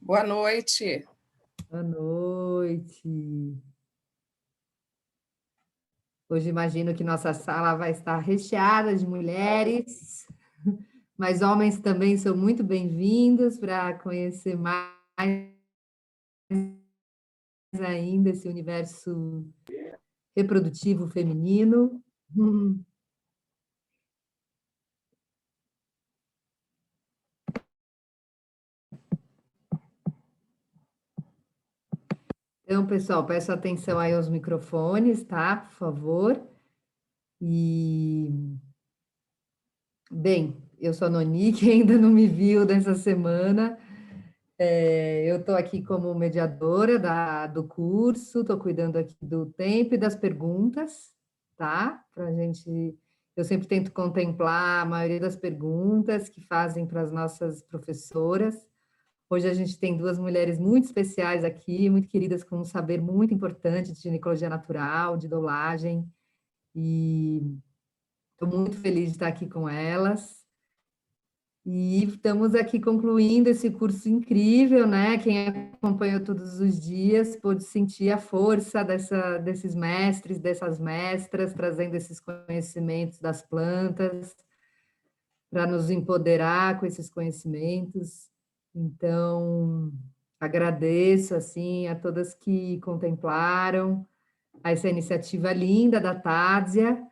Boa noite. Boa noite. Hoje imagino que nossa sala vai estar recheada de mulheres, mas homens também são muito bem-vindos para conhecer mais ainda esse universo reprodutivo feminino. Então, pessoal, peço atenção aí aos microfones, tá? Por favor. Bem, eu sou a Noni, que ainda não me viu nessa semana. Eu estou aqui como mediadora do curso, estou cuidando aqui do tempo e das perguntas, tá? Eu sempre tento contemplar a maioria das perguntas que fazem para as nossas professoras. Hoje a gente tem duas mulheres muito especiais aqui, muito queridas, com um saber muito importante de ginecologia natural, de doulagem, e estou muito feliz de estar aqui com elas. E estamos aqui concluindo esse curso incrível, né? Quem acompanhou todos os dias pôde sentir a força desses mestres, dessas mestras, trazendo esses conhecimentos das plantas, para nos empoderar com esses conhecimentos. Então, agradeço assim a todas que contemplaram essa iniciativa linda da Tádzia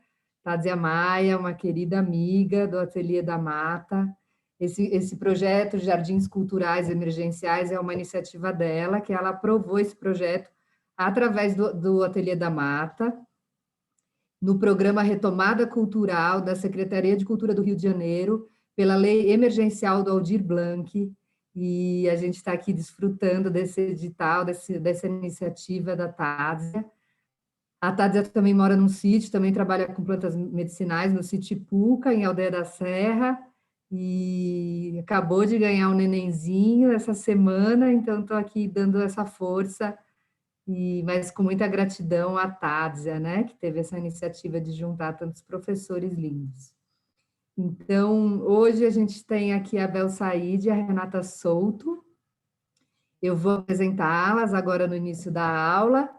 Maia, uma querida amiga do Ateliê da Mata. Esse projeto Jardins Culturais Emergenciais é uma iniciativa dela, que ela aprovou esse projeto através do Ateliê da Mata, no programa Retomada Cultural da Secretaria de Cultura do Rio de Janeiro, pela Lei Emergencial do Aldir Blanc, e a gente está aqui desfrutando desse edital, dessa iniciativa da Tádzia. A Tádzia também mora num sítio, também trabalha com plantas medicinais no sítio Ipuca, em Aldeia da Serra, e acabou de ganhar um nenenzinho essa semana, então estou aqui dando essa força, mas com muita gratidão à Tádzia, né, que teve essa iniciativa de juntar tantos professores lindos. Então, hoje a gente tem aqui a Bel Said e a Renata Souto. Eu vou apresentá-las agora no início da aula.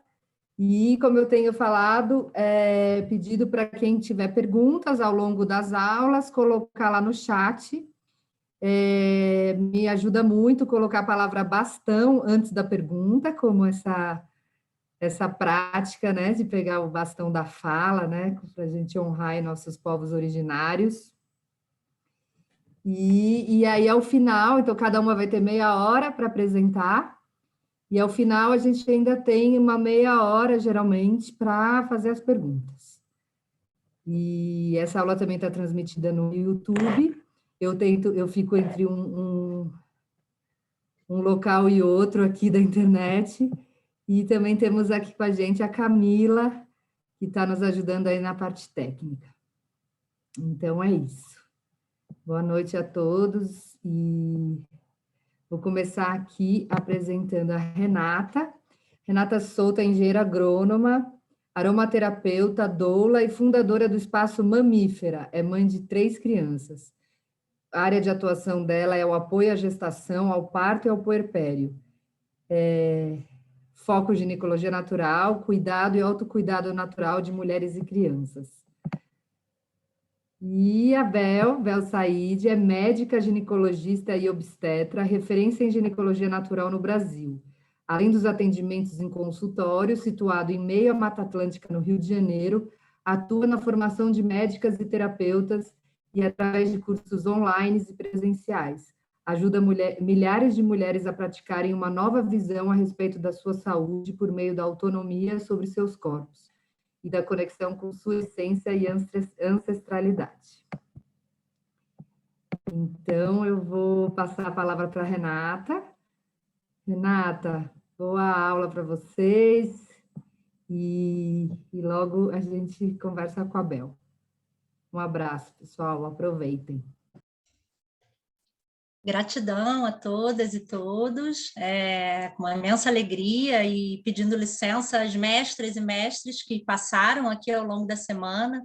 E, como eu tenho falado, pedido para quem tiver perguntas ao longo das aulas, colocar lá no chat. Me ajuda muito colocar a palavra bastão antes da pergunta, como essa prática, né, de pegar o bastão da fala, né, para a gente honrar aí nossos povos originários. E aí, ao final, então, cada uma vai ter meia hora para apresentar, e ao final a gente ainda tem uma meia hora, geralmente, para fazer as perguntas. E essa aula também está transmitida no YouTube. Eu fico entre um local e outro aqui da internet. E também temos aqui com a gente a Camila, que está nos ajudando aí na parte técnica. Então, é isso. Boa noite a todos. E vou começar aqui apresentando a Renata. Renata Souto é engenheira agrônoma, aromaterapeuta, doula e fundadora do Espaço Mamífera. É mãe de 3 crianças. A área de atuação dela é o apoio à gestação, ao parto e ao puerpério. Foco ginecologia natural, cuidado e autocuidado natural de mulheres e crianças. E a Bel Said é médica, ginecologista e obstetra, referência em ginecologia natural no Brasil. Além dos atendimentos em consultório, situado em meio à Mata Atlântica, no Rio de Janeiro, atua na formação de médicas e terapeutas e através de cursos online e presenciais. Ajuda milhares de mulheres a praticarem uma nova visão a respeito da sua saúde por meio da autonomia sobre seus corpos e da conexão com sua essência e ancestralidade. Então, eu vou passar a palavra para a Renata. Renata, boa aula para vocês e logo a gente conversa com a Bel. Um abraço, pessoal, aproveitem. Gratidão a todas e todos, com uma imensa alegria e pedindo licença às mestras e mestres que passaram aqui ao longo da semana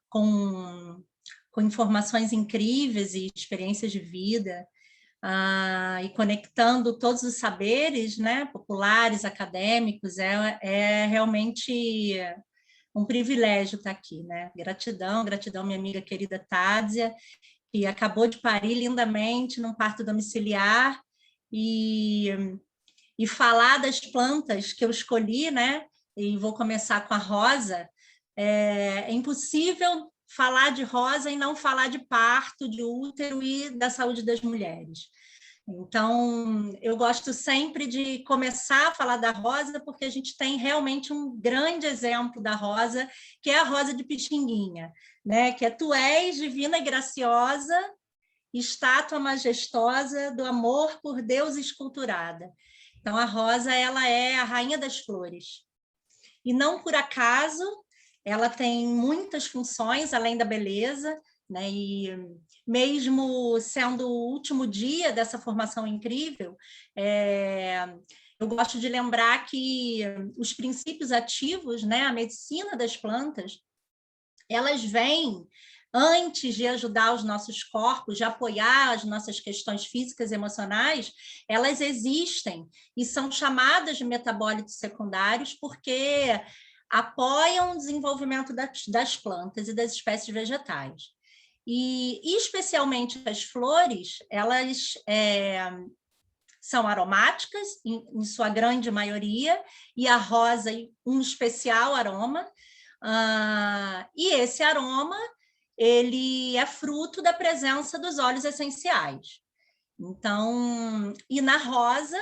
com com informações incríveis e experiências de vida, e conectando todos os saberes, né, populares, acadêmicos, é realmente um privilégio estar aqui, né? Gratidão, gratidão, minha amiga querida Tádsia, que acabou de parir lindamente num parto domiciliar, e falar das plantas que eu escolhi, né? E vou começar com a rosa. É impossível falar de rosa e não falar de parto, de útero e da saúde das mulheres. Então, eu gosto sempre de começar a falar da rosa, porque a gente tem realmente um grande exemplo da rosa, que é a rosa de Pixinguinha, né? Que é tu és divina e graciosa, estátua majestosa do amor por Deus esculturada. Então, a rosa, ela é a rainha das flores. E não por acaso, ela tem muitas funções, além da beleza, né? E mesmo sendo o último dia dessa formação incrível, eu gosto de lembrar que os princípios ativos, né? A medicina das plantas, elas vêm antes de ajudar os nossos corpos, de apoiar as nossas questões físicas e emocionais, elas existem e são chamadas de metabólitos secundários porque apoiam o desenvolvimento das plantas e das espécies vegetais. E, especialmente as flores, elas são aromáticas, em sua grande maioria, e a rosa, um especial aroma, e esse aroma ele é fruto da presença dos óleos essenciais. Então, e na rosa,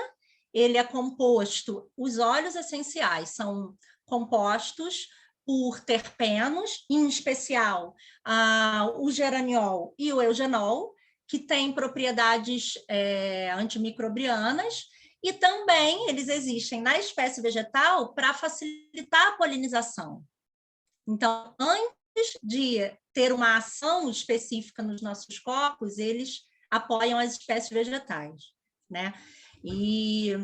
ele é composto, os óleos essenciais são compostos por terpenos, em especial o geraniol e o eugenol, que têm propriedades antimicrobianas, e também eles existem na espécie vegetal para facilitar a polinização. Então, antes de ter uma ação específica nos nossos corpos, eles apoiam as espécies vegetais, né? E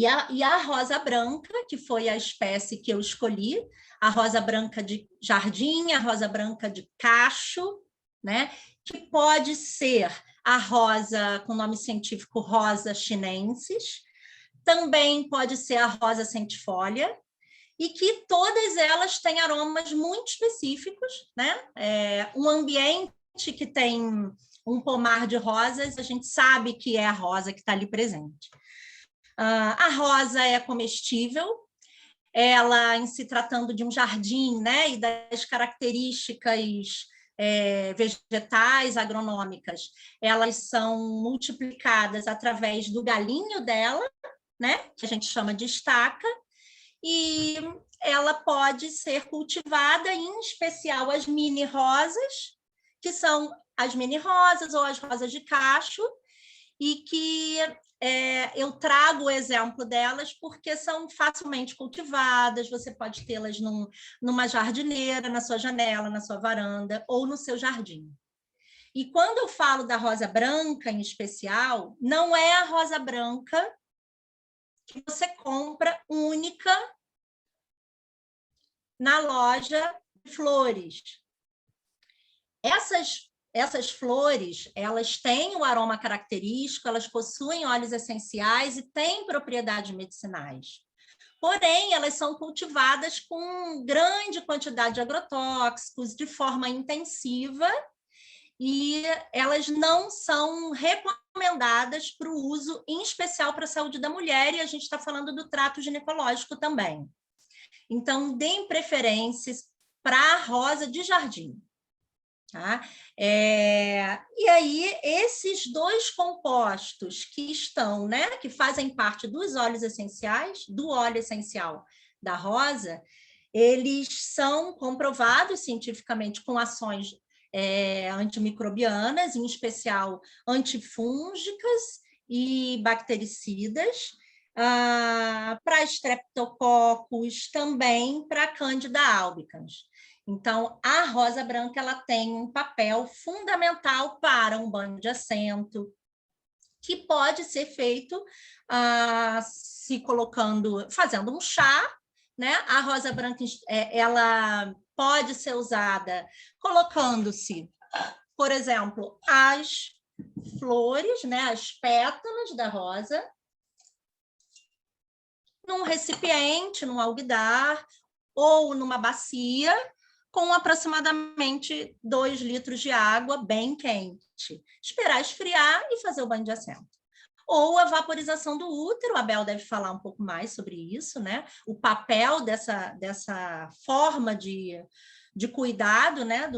a rosa branca, que foi a espécie que eu escolhi, a rosa branca de jardim, a rosa branca de cacho, né? Que pode ser a rosa com nome científico rosa chinensis, também pode ser a rosa centifolia, e que todas elas têm aromas muito específicos, né? Um ambiente que tem um pomar de rosas, a gente sabe que é a rosa que está ali presente. A rosa é comestível, ela, em se tratando de um jardim, né, e das características vegetais, agronômicas, elas são multiplicadas através do galinho dela, né, que a gente chama de estaca, e ela pode ser cultivada, em especial as mini rosas, que são as mini rosas ou as rosas de cacho, e que eu trago o exemplo delas porque são facilmente cultivadas, você pode tê-las numa jardineira, na sua janela, na sua varanda ou no seu jardim. E quando eu falo da rosa branca, em especial, não é a rosa branca que você compra única na loja de flores. Essas flores, elas têm o aroma característico, elas possuem óleos essenciais e têm propriedades medicinais. Porém, elas são cultivadas com grande quantidade de agrotóxicos, de forma intensiva, e elas não são recomendadas para o uso, em especial para a saúde da mulher, e a gente está falando do trato ginecológico também. Então, deem preferências para a rosa de jardim. Tá? E aí, esses dois compostos que estão, né, que fazem parte dos óleos essenciais, do óleo essencial da rosa, eles são comprovados cientificamente com ações antimicrobianas, em especial antifúngicas e bactericidas, para estreptococos, também para Candida albicans. Então, a rosa branca ela tem um papel fundamental para um banho de assento, que pode ser feito fazendo um chá, né? A rosa branca ela pode ser usada colocando-se por exemplo, as flores, né, as pétalas da rosa, num recipiente, num alguidar ou numa bacia, com aproximadamente 2 litros de água bem quente. Esperar esfriar e fazer o banho de assento. Ou a vaporização do útero, a Bel deve falar um pouco mais sobre isso, né? O papel dessa forma de cuidado, né?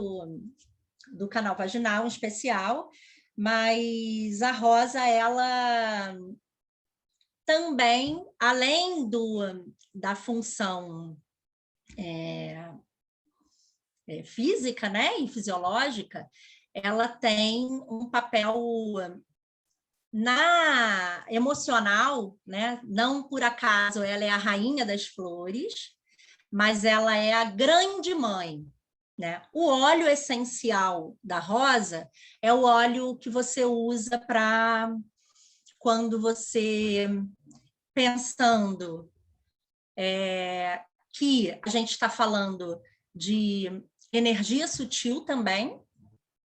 do canal vaginal em especial, mas a rosa, ela também, além da função física, né, e fisiológica, ela tem um papel emocional, né? Não por acaso ela é a rainha das flores, mas ela é a grande mãe, né? O óleo essencial da rosa é o óleo que você usa para quando você, pensando que a gente está falando de energia sutil também,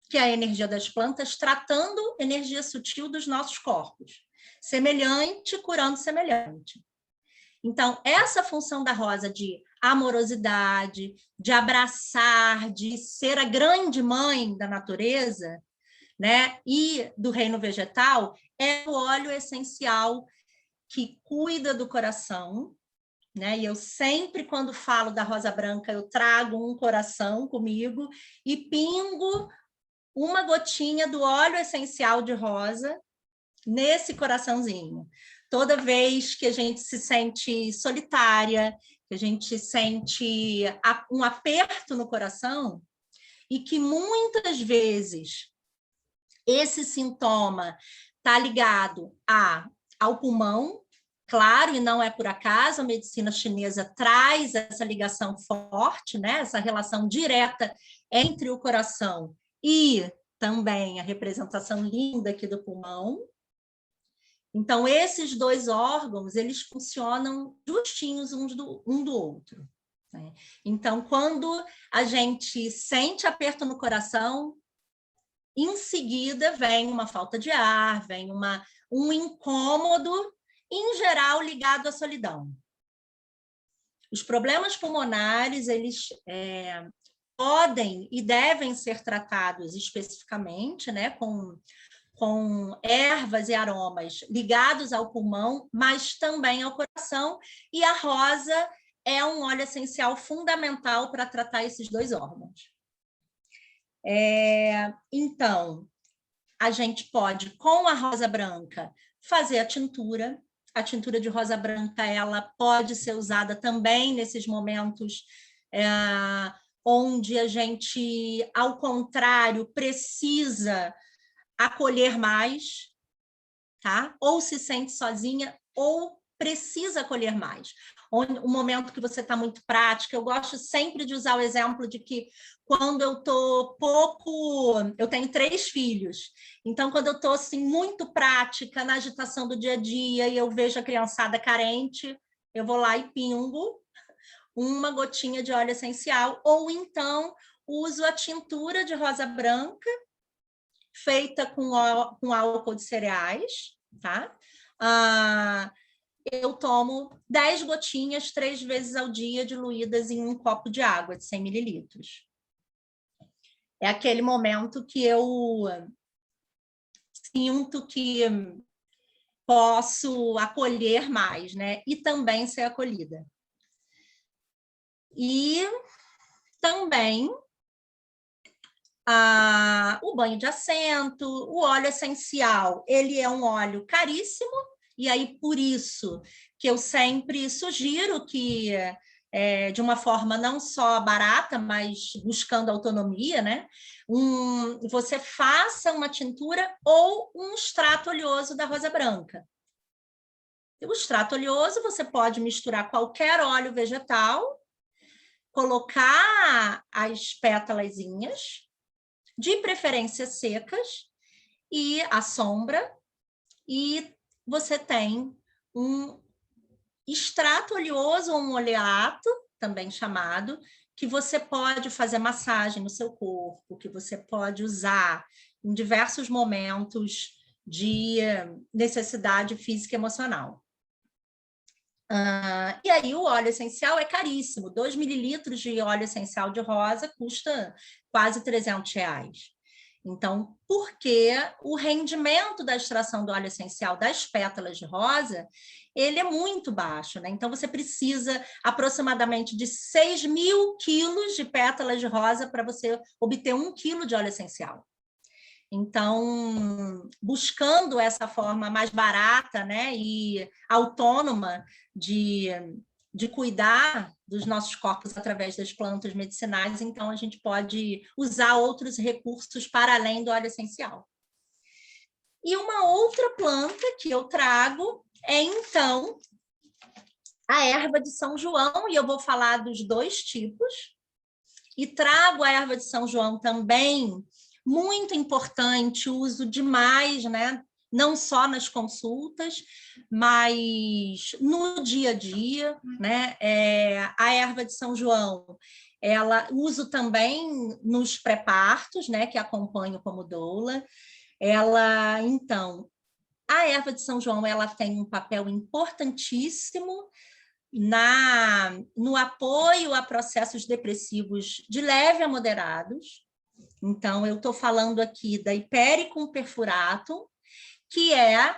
que é a energia das plantas, tratando energia sutil dos nossos corpos. Semelhante, curando semelhante. Então, essa função da rosa de amorosidade, de abraçar, de ser a grande mãe da natureza, né, e do reino vegetal, é o óleo essencial que cuida do coração, né? E eu sempre, quando falo da rosa branca, eu trago um coração comigo e pingo uma gotinha do óleo essencial de rosa nesse coraçãozinho. Toda vez que a gente se sente solitária, que a gente sente um aperto no coração, e que muitas vezes esse sintoma está ligado ao pulmão, claro, e não é por acaso, a medicina chinesa traz essa ligação forte, né? Essa relação direta entre o coração e também a representação linda aqui do pulmão. Então, esses dois órgãos, eles funcionam justinhos um do outro, né? Então, quando a gente sente aperto no coração, em seguida vem uma falta de ar, vem um incômodo, em geral ligado à solidão. Os problemas pulmonares, eles podem e devem ser tratados especificamente, né, com ervas e aromas ligados ao pulmão, mas também ao coração, e a rosa é um óleo essencial fundamental para tratar esses dois órgãos. Então, a gente pode, com a rosa branca, fazer a tintura. A tintura de rosa branca, ela pode ser usada também nesses momentos onde a gente, ao contrário, precisa acolher mais, tá? Ou se sente sozinha, ou precisa acolher mais. Um momento que você está muito prática, eu gosto sempre de usar o exemplo de que quando eu estou eu tenho 3 filhos, então quando eu estou assim, muito prática na agitação do dia a dia e eu vejo a criançada carente, eu vou lá e pingo uma gotinha de óleo essencial, ou então uso a tintura de rosa branca, feita com álcool de cereais, tá? Eu tomo 10 gotinhas 3 vezes ao dia, diluídas em um copo de água de 100 mililitros. É aquele momento que eu sinto que posso acolher mais, né? E também ser acolhida. E também o banho de assento, o óleo essencial, ele é um óleo caríssimo, e aí por isso que eu sempre sugiro que, de uma forma não só barata, mas buscando autonomia, né? Você faça uma tintura ou um extrato oleoso da rosa branca. O extrato oleoso você pode misturar qualquer óleo vegetal, colocar as pétalazinhas, de preferência secas, e à sombra, e você tem um extrato oleoso ou um oleato, também chamado, que você pode fazer massagem no seu corpo, que você pode usar em diversos momentos de necessidade física e emocional. E aí o óleo essencial é caríssimo. 2 mililitros de óleo essencial de rosa custa quase R$300. Então, porque o rendimento da extração do óleo essencial das pétalas de rosa, ele é muito baixo, né? Então, você precisa aproximadamente de 6.000 quilos de pétalas de rosa para você obter 1 quilo de óleo essencial. Então, buscando essa forma mais barata, né, e autônoma de cuidar dos nossos corpos através das plantas medicinais, então a gente pode usar outros recursos para além do óleo essencial. E uma outra planta que eu trago é, então, a erva de São João, e eu vou falar dos 2 tipos. E trago a erva de São João também, muito importante, uso demais, né? Não só nas consultas, mas no dia a dia, né? A erva de São João, ela uso também nos pré-partos, né? Que acompanho como doula. Ela, então, a erva de São João, ela tem um papel importantíssimo no apoio a processos depressivos de leve a moderados. Então, eu estou falando aqui da Hipericum perfuratum, que é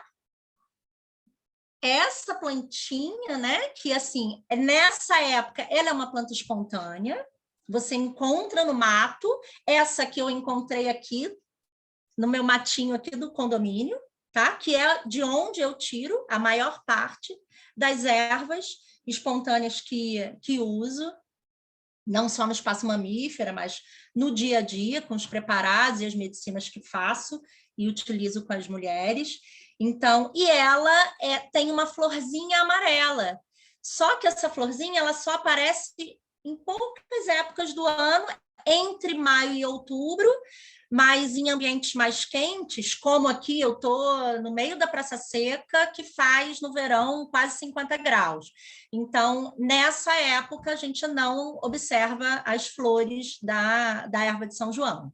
essa plantinha, né? Que, assim, nessa época, ela é uma planta espontânea, você encontra no mato, essa que eu encontrei aqui, no meu matinho aqui do condomínio, tá? Que é de onde eu tiro a maior parte das ervas espontâneas que uso, não só no espaço mamífero, mas no dia a dia, com os preparados e as medicinas que faço e utilizo com as mulheres. Então, e ela tem uma florzinha amarela. Só que essa florzinha ela só aparece em poucas épocas do ano, entre maio e outubro, mas em ambientes mais quentes, como aqui eu estou no meio da Praça Seca, que faz no verão quase 50 graus. Então, nessa época, a gente não observa as flores da erva de São João,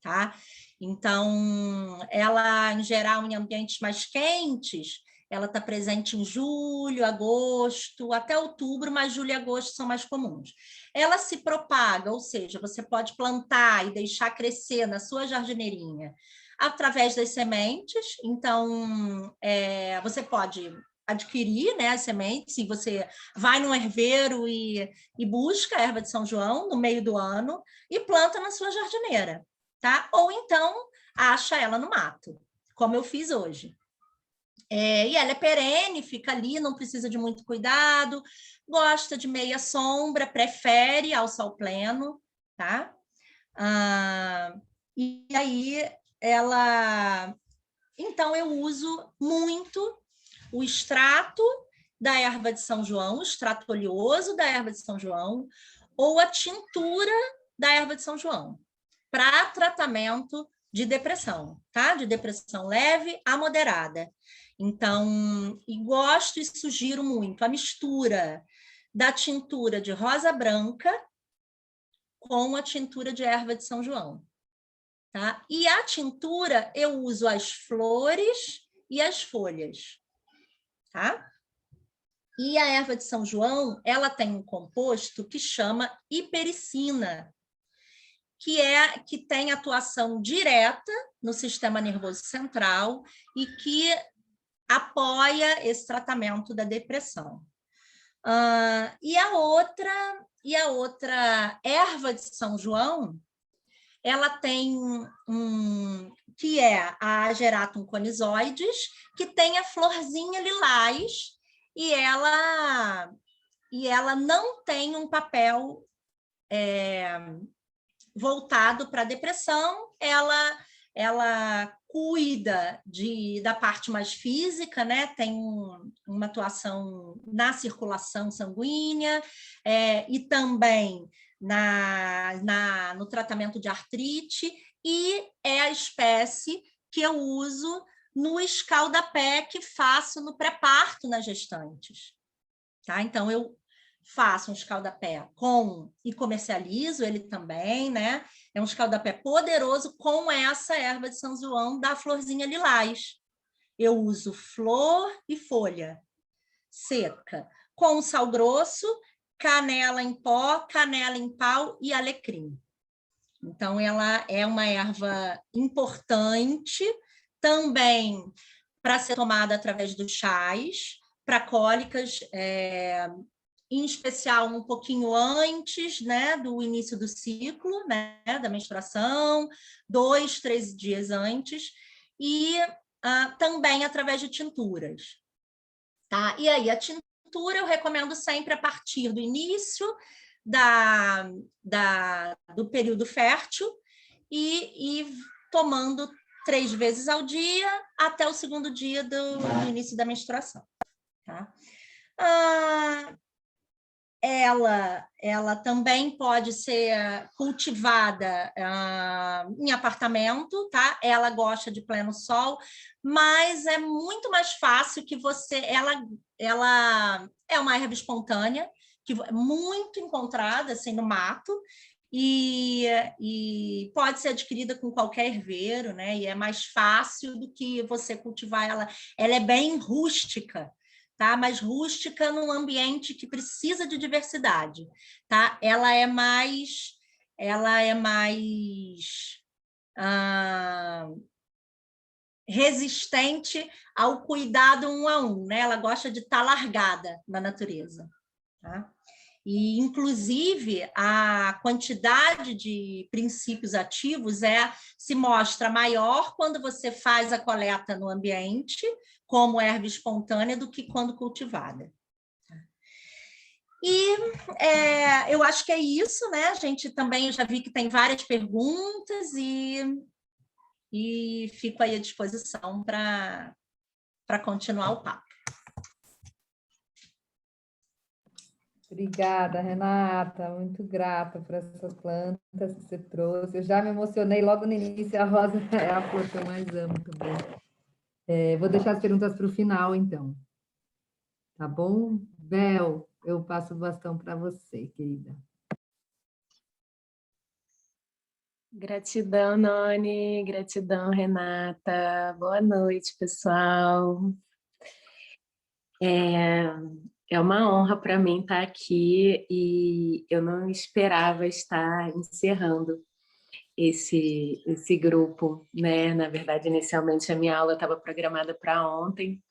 tá? Então, ela, em geral, em ambientes mais quentes, ela está presente em julho, agosto, até outubro, mas julho e agosto são mais comuns. Ela se propaga, ou seja, você pode plantar e deixar crescer na sua jardineirinha através das sementes. Então, você pode adquirir, né, as sementes, e você vai no herveiro e busca a erva de São João no meio do ano e planta na sua jardineira, tá? Ou então acha ela no mato, como eu fiz hoje. E ela é perene, fica ali, não precisa de muito cuidado, gosta de meia sombra, prefere ao sol pleno, tá? E aí ela... Então, eu uso muito o extrato da erva de São João, o extrato oleoso da erva de São João, ou a tintura da erva de São João, para tratamento de depressão, tá? De depressão leve a moderada. Então, e gosto e sugiro muito a mistura da tintura de rosa branca com a tintura de erva de São João, tá? E a tintura eu uso as flores e as folhas, tá? E a erva de São João, ela tem um composto que chama hipericina, que tem atuação direta no sistema nervoso central e que apoia esse tratamento da depressão. E a outra erva de São João, ela tem que é a Ageratum conizoides, que tem a florzinha lilás, e ela não tem um papel voltado para a depressão, ela cuida da parte mais física, né? Tem uma atuação na circulação sanguínea e também no tratamento de artrite, e é a espécie que eu uso no escaldapé que faço no pré-parto nas gestantes. Tá? Então, eu faço um escaldapé e comercializo ele também, né? É um escaldapé poderoso com essa erva de São João da florzinha lilás. Eu uso flor e folha seca, com sal grosso, canela em pó, canela em pau e alecrim. Então, ela é uma erva importante também para ser tomada através dos chás, para cólicas, em especial um pouquinho antes, né, do início do ciclo, né, da menstruação, 2, 3 dias antes, e também através de tinturas. Tá? E aí, a tintura eu recomendo sempre a partir do início do período fértil e tomando 3 vezes ao dia até o segundo dia do início da menstruação. Tá? Ela também pode ser cultivada em apartamento, tá? Ela gosta de pleno sol, mas é muito mais fácil que ela é uma erva espontânea, que é muito encontrada assim, no mato, e pode ser adquirida com qualquer herveiro, né? E é mais fácil do que você cultivar ela. Ela é bem rústica, tá? Mas rústica num ambiente que precisa de diversidade, tá? Ela é mais resistente ao cuidado 1 a 1, né? Ela gosta de estar largada na natureza, tá? E, inclusive, a quantidade de princípios ativos se mostra maior quando você faz a coleta no ambiente, como erva espontânea, do que quando cultivada. E eu acho que é isso, né? A gente também, eu já vi que tem várias perguntas e fico aí à disposição para continuar o papo. Obrigada, Renata, muito grata por essas plantas que você trouxe. Eu já me emocionei logo no início, a rosa é a flor que eu mais amo também. Vou deixar as perguntas para o final, então. Tá bom? Bel, eu passo o bastão para você, querida. Gratidão, Noni, gratidão, Renata. Boa noite, pessoal. É uma honra para mim estar aqui e eu não esperava estar encerrando esse grupo, né? Na verdade, inicialmente a minha aula estava programada para ontem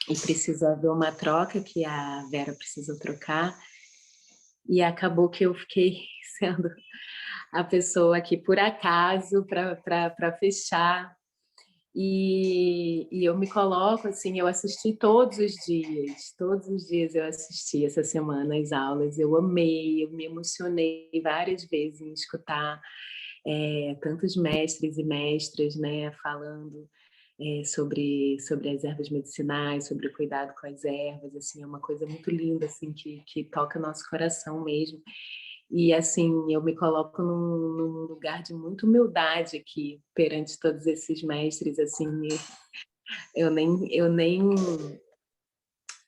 e precisou haver uma troca, que a Vera precisou trocar, e acabou que eu fiquei sendo a pessoa aqui por acaso para fechar. E eu me coloco assim, eu assisti todos os dias eu assisti essa semana as aulas, eu amei, eu me emocionei várias vezes em escutar tantos mestres e mestras, né, falando sobre as ervas medicinais, sobre o cuidado com as ervas, assim, é uma coisa muito linda, assim, que toca nosso coração mesmo. E, assim, eu me coloco num lugar de muita humildade aqui, perante todos esses mestres, assim, eu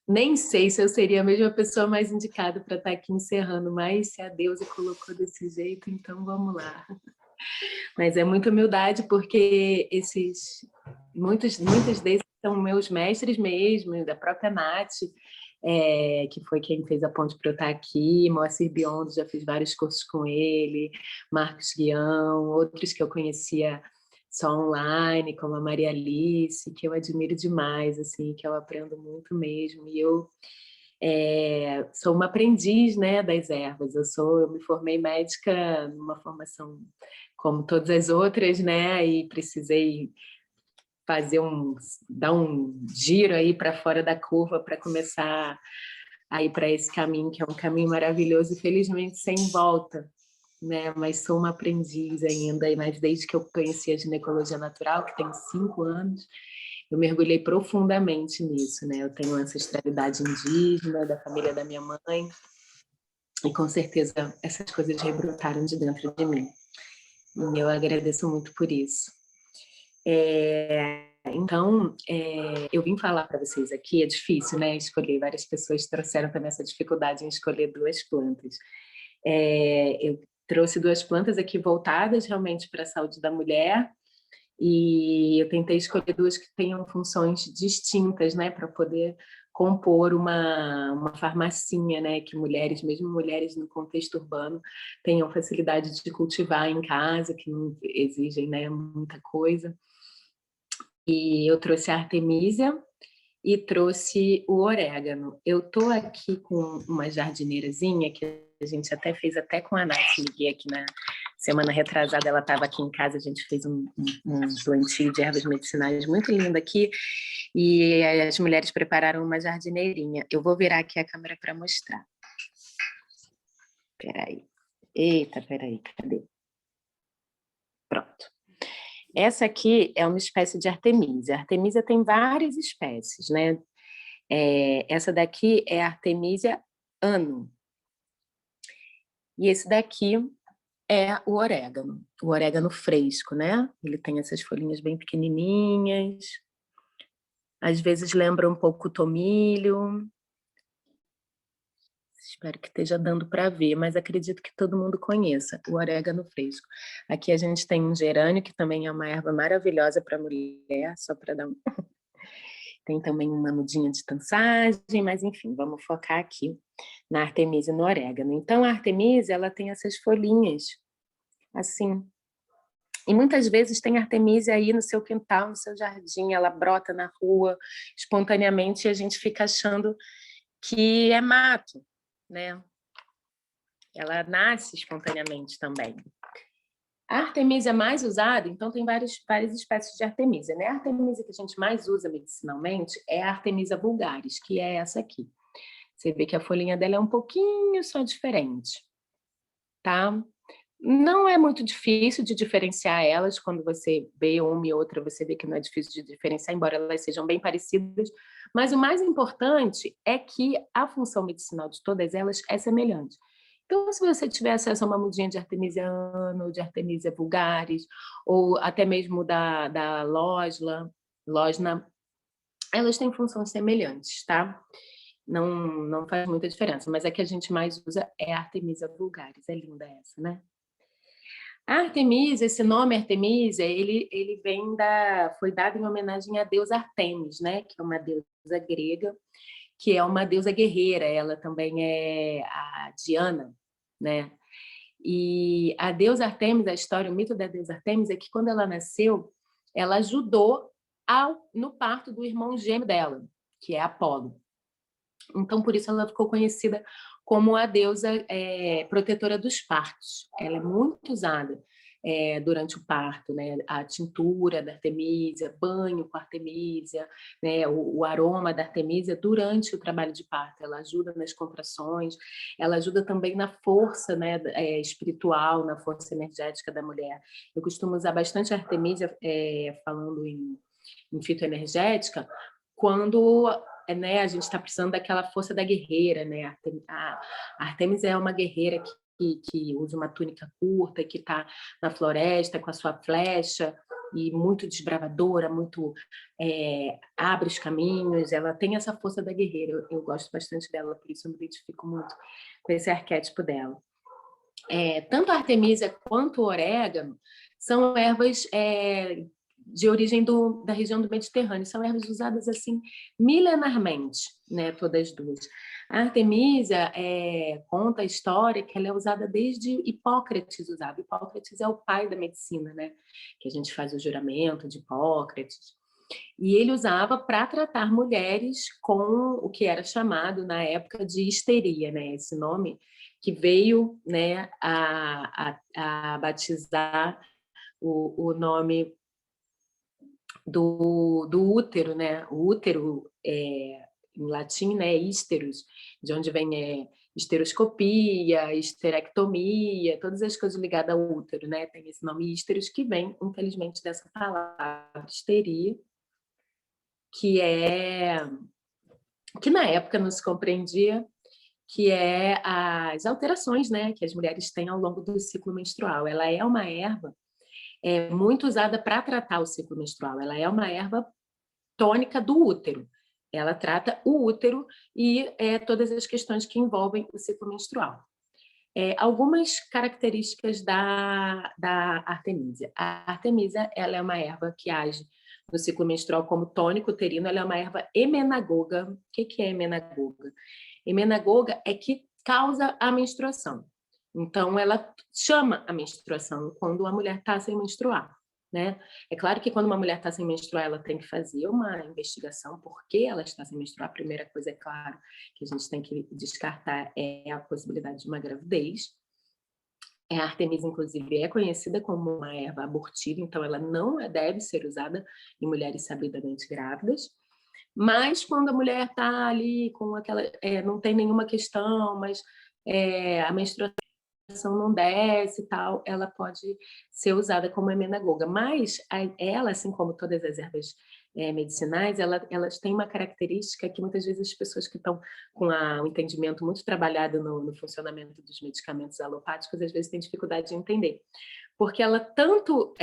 nem sei se eu seria a mesma pessoa mais indicada para estar aqui encerrando, mas se a deusa colocou desse jeito, então vamos lá. Mas é muita humildade, porque muitos desses são meus mestres mesmo, da própria Nath, que foi quem fez a ponte para eu estar aqui, Moacir Biondo, já fiz vários cursos com ele, Marcos Guião, outros que eu conhecia só online, como a Maria Alice, que eu admiro demais, assim, que eu aprendo muito mesmo, e eu sou uma aprendiz, né, das ervas, eu me formei médica numa formação como todas as outras, né, e precisei dar um giro aí para fora da curva para começar a ir para esse caminho, que é um caminho maravilhoso e felizmente sem volta, né? Mas sou uma aprendiz ainda, mas desde que eu conheci a ginecologia natural, que tem 5 anos, eu mergulhei profundamente nisso, né? Eu tenho ancestralidade indígena, da família da minha mãe, e com certeza essas coisas rebrotaram de dentro de mim. E eu agradeço muito por isso. Então, eu vim falar para vocês aqui, é difícil, né, escolher, várias pessoas trouxeram também essa dificuldade em escolher duas plantas. Eu trouxe duas plantas aqui voltadas realmente para a saúde da mulher, e eu tentei escolher duas que tenham funções distintas, né, para poder compor uma farmacinha, né, que mulheres, mesmo mulheres no contexto urbano, tenham facilidade de cultivar em casa, que não exigem, né, muita coisa. E eu trouxe a artemisia e trouxe o orégano. Eu estou aqui com uma jardineirazinha que a gente até fez até com a Nath, liguei aqui na semana retrasada, ela estava aqui em casa, a gente fez um plantio de ervas medicinais muito lindo aqui, e as mulheres prepararam uma jardineirinha. Eu vou virar aqui a câmera para mostrar. Peraí. Eita, peraí, cadê? Pronto. Essa aqui é uma espécie de artemisia. A artemisia tem várias espécies, né? Essa daqui é a artemisia annuum. E esse daqui é o orégano fresco, né? Ele tem essas folhinhas bem pequenininhas, às vezes lembra um pouco o tomilho. Espero que esteja dando para ver, mas acredito que todo mundo conheça o orégano fresco. Aqui a gente tem um gerânio, que também é uma erva maravilhosa para mulher, só para dar um... Tem também uma mudinha de tansagem, mas enfim, vamos focar aqui na artemisia e no orégano. Então, a artemisia, ela tem essas folhinhas, assim. E muitas vezes tem artemisia aí no seu quintal, no seu jardim, ela brota na rua espontaneamente e a gente fica achando que é mato, né? Ela nasce espontaneamente também. A artemisia mais usada, então tem várias espécies de artemisia, né? A artemisia que a gente mais usa medicinalmente é a Artemisia vulgaris, que é essa aqui. Você vê que a folhinha dela é um pouquinho só diferente, tá? Não é muito difícil de diferenciar elas, quando você vê uma e outra, você vê que não é difícil de diferenciar, embora elas sejam bem parecidas, mas o mais importante é que a função medicinal de todas elas é semelhante. Então, se você tiver acesso a uma mudinha de Artemisia annuum, de Artemisia vulgaris, ou até mesmo da Losna, elas têm funções semelhantes, tá? Não faz muita diferença, mas a que a gente mais usa é a Artemisia vulgaris, é linda essa, né? A Artemisia, esse nome Artemisia, ele foi dado em homenagem à deusa Artemis, né? Que é uma deusa grega, que é uma deusa guerreira, ela também é a Diana, né? E a deusa Artemis, a história, o mito da deusa Artemis é que quando ela nasceu, ela ajudou no parto do irmão gêmeo dela, que é Apolo. Então, por isso ela ficou conhecida como a deusa protetora dos partos. Ela é muito usada durante o parto, né? A tintura da Artemisia, banho com a Artemisia, né? O aroma da Artemisia durante o trabalho de parto. Ela ajuda nas contrações, ela ajuda também na força, né? Espiritual, na força energética da mulher. Eu costumo usar bastante a Artemisia, falando em fitoenergética, quando né, a gente está precisando daquela força da guerreira, né? A Artemis é uma guerreira que usa uma túnica curta, que está na floresta com a sua flecha, e muito desbravadora, muito abre os caminhos, ela tem essa força da guerreira, eu gosto bastante dela, por isso eu me identifico muito com esse arquétipo dela. Tanto a Artemisia quanto o orégano são ervas de origem da região do Mediterrâneo, são ervas usadas assim milenarmente, né, todas duas. A Artemisia conta a história que ela é usada desde Hipócrates usava. Hipócrates é o pai da medicina, né, que a gente faz o juramento de Hipócrates. E ele usava para tratar mulheres com o que era chamado na época de histeria, né, esse nome que veio, né, a batizar o nome do útero, né? O útero, em latim, né, histeros, de onde vem histeroscopia, histerectomia, todas as coisas ligadas ao útero, né? Tem esse nome histeros, que vem, infelizmente, dessa palavra histeria, que na época não se compreendia, que é as alterações, né, que as mulheres têm ao longo do ciclo menstrual. Ela é uma erva é muito usada para tratar o ciclo menstrual. Ela é uma erva tônica do útero. Ela trata o útero e todas as questões que envolvem o ciclo menstrual. Algumas características da artemisia. A artemisia, ela é uma erva que age no ciclo menstrual como tônico uterino, ela é uma erva emenagoga. O que é emenagoga? Emenagoga é que causa a menstruação. Então, ela chama a menstruação quando a mulher está sem menstruar, né? É claro que quando uma mulher está sem menstruar, ela tem que fazer uma investigação por que ela está sem menstruar. A primeira coisa, é claro, que a gente tem que descartar é a possibilidade de uma gravidez. A artemisia, inclusive, é conhecida como uma erva abortiva, então ela não deve ser usada em mulheres sabidamente grávidas. Mas quando a mulher está ali com aquela... não tem nenhuma questão, mas a menstruação não desce e tal, ela pode ser usada como emenagoga. Mas ela, assim como todas as ervas medicinais, elas têm uma característica que muitas vezes as pessoas que estão com o entendimento muito trabalhado no funcionamento dos medicamentos alopáticos, às vezes têm dificuldade de entender. Porque ela tanto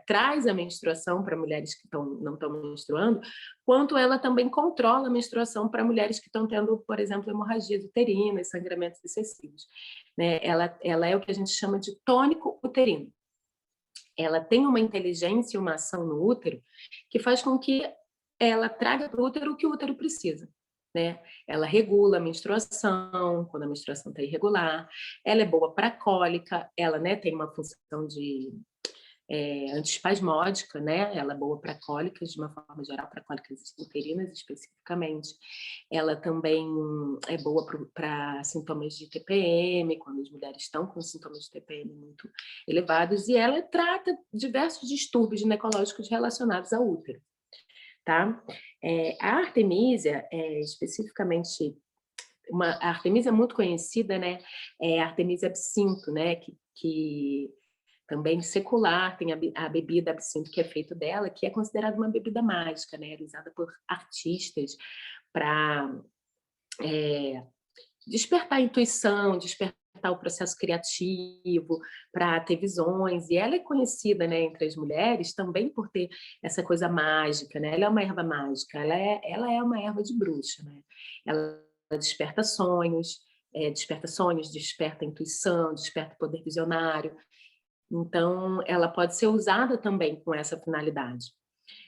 traz a menstruação para mulheres que não estão menstruando, quanto ela também controla a menstruação para mulheres que estão tendo, por exemplo, hemorragias uterinas, sangramentos excessivos. Né? Ela é o que a gente chama de tônico uterino. Ela tem uma inteligência e uma ação no útero que faz com que ela traga para o útero o que o útero precisa. Né? Ela regula a menstruação, quando a menstruação está irregular, ela é boa para cólica, ela, né, tem uma função de antiespasmódica, né? Ela é boa para cólicas, de uma forma geral, para cólicas uterinas especificamente. Ela também é boa para sintomas de TPM, quando as mulheres estão com sintomas de TPM muito elevados, e ela trata diversos distúrbios ginecológicos relacionados ao útero. Tá? A artemisia, especificamente, a artemisia muito conhecida, né? É a artemisia absinto, né? Que também secular, tem a bebida absinto que é feita dela, que é considerada uma bebida mágica, né? Era usada por artistas para despertar a intuição, despertar o processo criativo, para ter visões, e ela é conhecida, né, entre as mulheres também por ter essa coisa mágica, né? Ela é uma erva mágica, ela é uma erva de bruxa, né? Ela desperta sonhos, desperta intuição, desperta poder visionário. Então, ela pode ser usada também com essa finalidade.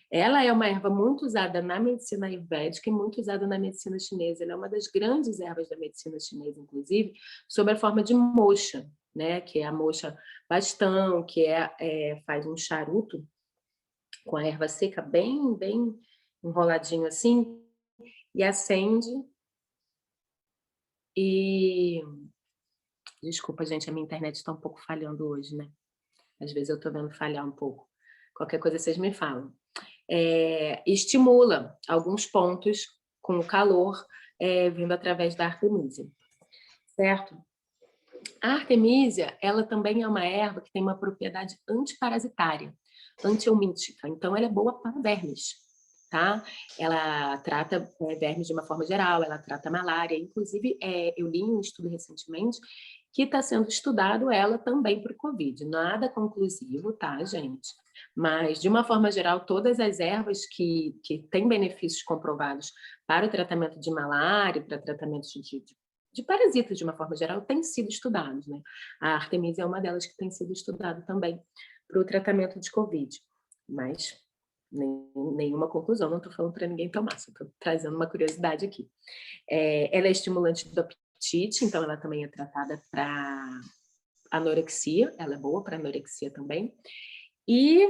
Ela é uma erva muito usada na medicina ayurvédica e muito usada na medicina chinesa. Ela é uma das grandes ervas da medicina chinesa, inclusive, sob a forma de moxa, né? Que é a moxa bastão, que faz um charuto com a erva seca bem enroladinho assim, e acende. E desculpa, gente, a minha internet está um pouco falhando hoje, né? Às vezes eu estou vendo falhar um pouco. Qualquer coisa vocês me falam. Estimula alguns pontos com o calor vindo através da artemisia, certo? A artemisia, ela também é uma erva que tem uma propriedade antiparasitária, antihelmíntica, então ela é boa para vermes, tá? Ela trata vermes de uma forma geral, ela trata malária, inclusive eu li um estudo recentemente que está sendo estudado ela também para o Covid. Nada conclusivo, tá, gente? Mas, de uma forma geral, todas as ervas que têm benefícios comprovados para o tratamento de malária, para tratamento de parasitas, de uma forma geral, têm sido estudados, né? A artemisia é uma delas que tem sido estudada também para o tratamento de Covid. Mas nenhuma conclusão, não estou falando para ninguém tomar, só estou trazendo uma curiosidade aqui. Ela é estimulante do apetite, então ela também é tratada para anorexia, ela é boa para anorexia também. E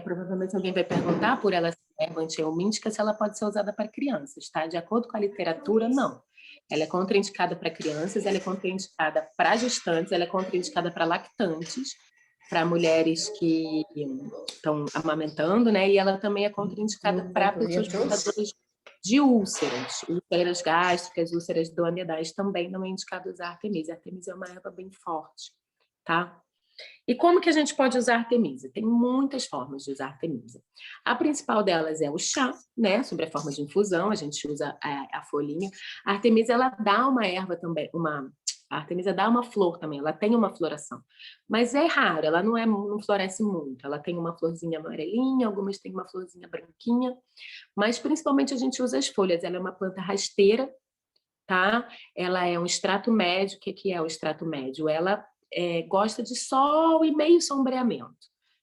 provavelmente alguém vai perguntar, por ela ser erva antihelmíntica, se ela pode ser usada para crianças, tá? De acordo com a literatura, não. Ela é contraindicada para crianças, ela é contraindicada para gestantes, ela é contraindicada para lactantes, para mulheres que estão amamentando, né? E ela também é contraindicada para pessoas portadoras de úlceras gástricas, úlceras duodenais, também não é indicado usar artemisia. A artemisia é uma erva bem forte, tá? E como que a gente pode usar artemisia? Tem muitas formas de usar artemisia. A principal delas é o chá, né? Sobre a forma de infusão, a gente usa a folhinha. A artemisia, ela dá uma erva também, uma A Artemisia dá uma flor também, ela tem uma floração. Mas é raro, ela não floresce muito. Ela tem uma florzinha amarelinha, algumas têm uma florzinha branquinha. Mas principalmente a gente usa as folhas. Ela é uma planta rasteira, tá? Ela é um extrato médio. O que é o extrato médio? Ela gosta de sol e meio sombreamento,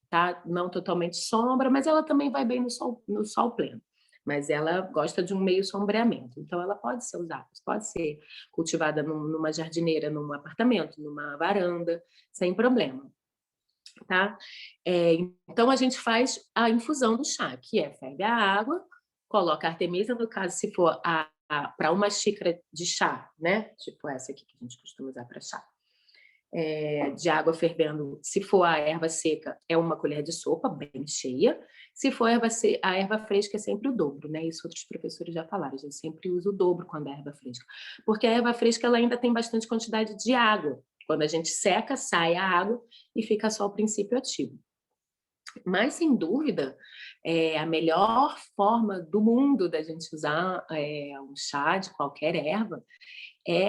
tá? Não totalmente sombra, mas ela também vai bem no sol pleno. Mas ela gosta de um meio sombreamento. Então, ela pode ser usada, pode ser cultivada numa jardineira, num apartamento, numa varanda, sem problema, tá? Então, a gente faz a infusão do chá, que ferve a água, coloca a Artemisia, no caso, se for para uma xícara de chá, né? Tipo essa aqui que a gente costuma usar para chá. De água fervendo, se for a erva seca, é uma colher de sopa, bem cheia. Se for a erva fresca, é sempre o dobro, né? Isso outros professores já falaram, a gente sempre usa o dobro quando é erva fresca. Porque a erva fresca, ela ainda tem bastante quantidade de água. Quando a gente seca, sai a água e fica só o princípio ativo. Mas, sem dúvida, a melhor forma do mundo da gente usar um chá de qualquer erva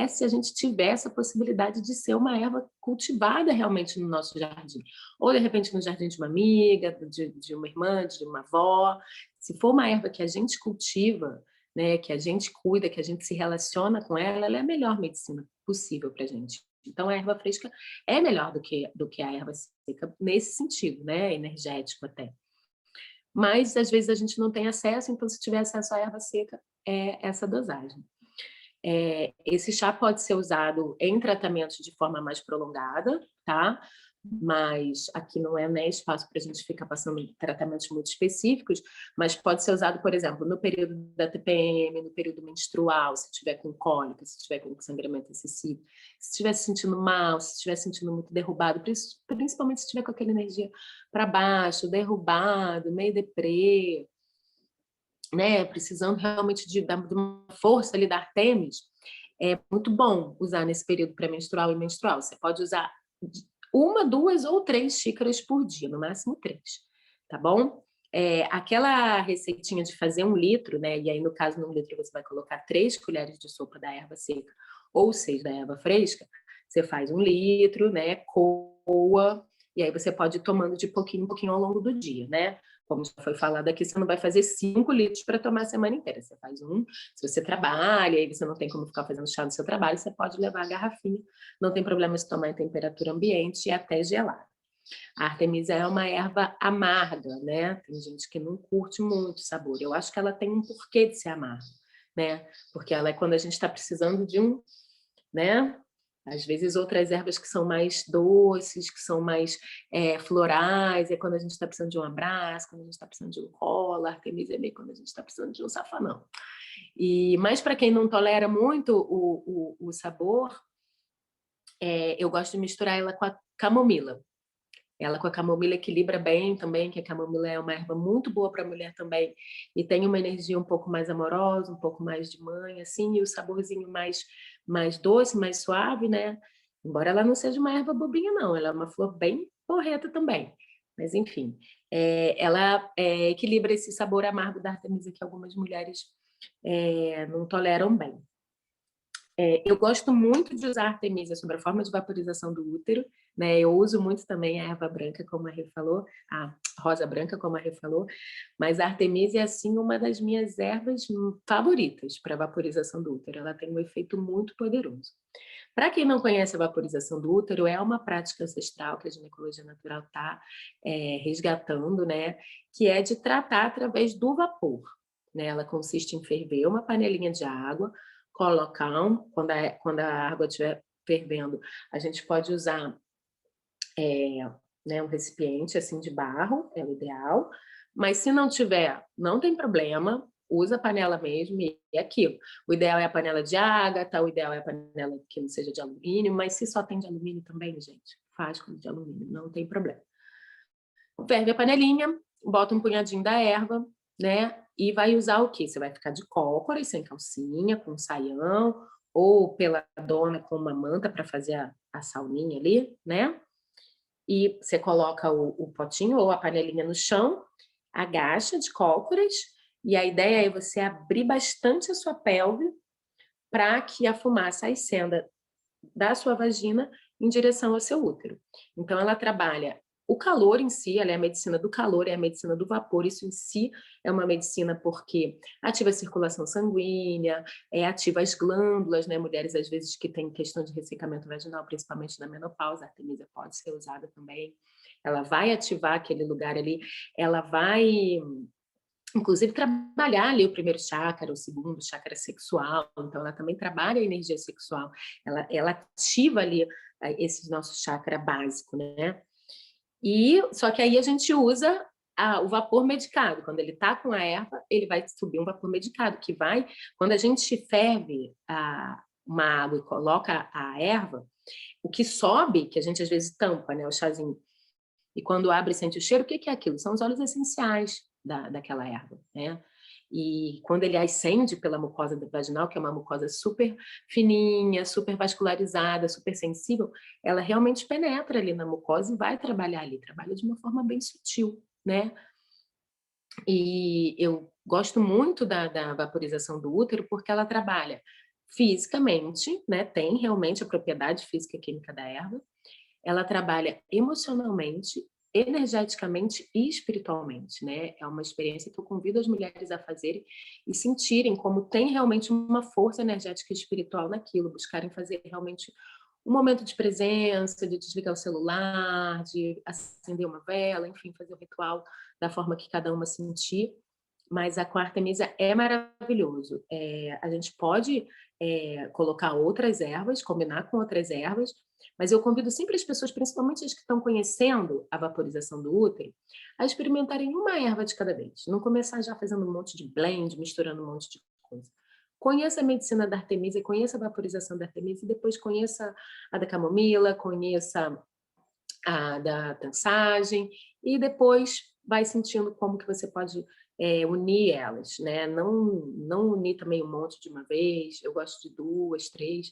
se a gente tiver essa possibilidade de ser uma erva cultivada realmente no nosso jardim. Ou, de repente, no jardim de uma amiga, de uma irmã, de uma avó. Se for uma erva que a gente cultiva, né, que a gente cuida, que a gente se relaciona com ela, ela é a melhor medicina possível para a gente. Então, a erva fresca é melhor do que a erva seca nesse sentido, né, energético até. Mas, às vezes, a gente não tem acesso, então, se tiver acesso à erva seca, é essa dosagem. Esse chá pode ser usado em tratamentos de forma mais prolongada, tá? Mas aqui não é espaço para a gente ficar passando tratamentos muito específicos, mas pode ser usado, por exemplo, no período da TPM, no período menstrual, se tiver com cólica, se tiver com sangramento excessivo, se estiver se sentindo mal, se estiver se sentindo muito derrubado, principalmente se estiver com aquela energia para baixo, derrubado, meio deprê, né, precisando realmente de uma força ali da Artemis, é muito bom usar nesse período pré-menstrual e menstrual. Você pode usar 1, 2 ou 3 xícaras por dia, no máximo 3, tá bom? Aquela receitinha de fazer 1 litro, né? E aí, no caso, no litro você vai colocar 3 colheres de sopa da erva seca ou 6 da erva fresca. Você faz 1 litro, né? Coa, e aí você pode ir tomando de pouquinho em pouquinho ao longo do dia, né? Como já foi falado aqui, você não vai fazer 5 litros para tomar a semana inteira. Você faz 1. Se você trabalha, aí você não tem como ficar fazendo chá no seu trabalho, você pode levar a garrafinha. Não tem problema de tomar em temperatura ambiente e até gelada. A Artemisia é uma erva amarga, né? Tem gente que não curte muito o sabor. Eu acho que ela tem um porquê de ser amarga, né? Porque ela é quando a gente está precisando de né? Às vezes outras ervas que são mais doces, que são mais florais, é quando a gente está precisando de um abraço, quando a gente está precisando de um colo. A Artemisia é meio quando a gente está precisando de um safanão. Mas para quem não tolera muito o sabor, eu gosto de misturar ela com a camomila. Ela com a camomila equilibra bem também, que a camomila é uma erva muito boa para a mulher também, e tem uma energia um pouco mais amorosa, um pouco mais de mãe, assim, e o saborzinho mais doce, mais suave, né? Embora ela não seja uma erva bobinha, não, ela é uma flor bem porreta também. Mas, enfim, ela equilibra esse sabor amargo da Artemisia que algumas mulheres não toleram bem. Eu gosto muito de usar Artemisia sobre a forma de vaporização do útero, né? Eu uso muito também a erva branca, como a Rê falou, a rosa branca, como a Rê falou, mas a Artemisia é, assim, uma das minhas ervas favoritas para vaporização do útero. Ela tem um efeito muito poderoso. Para quem não conhece a vaporização do útero, é uma prática ancestral que a ginecologia natural está resgatando, né? Que é de tratar através do vapor, né? Ela consiste em ferver uma panelinha de água, colocar, quando a água estiver fervendo, a gente pode usar um recipiente assim de barro, é o ideal, mas se não tiver, não tem problema, usa a panela mesmo e é aquilo. O ideal é a panela de ágata, o ideal é a panela que não seja de alumínio, mas se só tem de alumínio também, gente, faz com de alumínio, não tem problema. Ferve a panelinha, bota um punhadinho da erva, né? E vai usar o quê? Você vai ficar de cócoras, sem calcinha, com saião, ou pela dona com uma manta para fazer a sauninha ali, né? E você coloca o potinho ou a panelinha no chão, agacha de cócoras, e a ideia é você abrir bastante a sua pelve para que a fumaça ascenda da sua vagina em direção ao seu útero. Então, ela trabalha o calor em si, ela é a medicina do calor, é a medicina do vapor, isso em si é uma medicina porque ativa a circulação sanguínea, ativa as glândulas, né? Mulheres, às vezes, que têm questão de ressecamento vaginal, principalmente na menopausa, a artemisia pode ser usada também. Ela vai ativar aquele lugar ali, ela vai, inclusive, trabalhar ali o primeiro chakra, o segundo chakra sexual, então ela também trabalha a energia sexual, ela ativa ali esse nosso chakra básico, né? Só que aí a gente usa o vapor medicado. Quando ele está com a erva, ele vai subir um vapor medicado, que vai... Quando a gente ferve uma água e coloca a erva, o que sobe, que a gente às vezes tampa, né, o chazinho, e quando abre e sente o cheiro, o que é aquilo? São os óleos essenciais daquela erva, né? E quando ele ascende pela mucosa vaginal, que é uma mucosa super fininha, super vascularizada, super sensível, ela realmente penetra ali na mucosa e vai trabalhar ali, trabalha de uma forma bem sutil, né? E eu gosto muito da vaporização do útero porque ela trabalha fisicamente, né? Tem realmente a propriedade física e química da erva, ela trabalha emocionalmente, energeticamente e espiritualmente, né? É uma experiência que eu convido as mulheres a fazerem e sentirem como tem realmente uma força energética e espiritual naquilo, buscarem fazer realmente um momento de presença, de desligar o celular, de acender uma vela, enfim, fazer o ritual da forma que cada uma sentir. Mas a quarta mesa é maravilhoso. A gente pode colocar outras ervas, combinar com outras ervas, mas eu convido sempre as pessoas, principalmente as que estão conhecendo a vaporização do útero, a experimentarem uma erva de cada vez. Não começar já fazendo um monte de blend, misturando um monte de coisa. Conheça a medicina da Artemisia, conheça a vaporização da Artemisia, e depois conheça a da camomila, conheça a da tensagem, e depois vai sentindo como que você pode unir elas, né? Não unir também um monte de uma vez, eu gosto de 2, 3,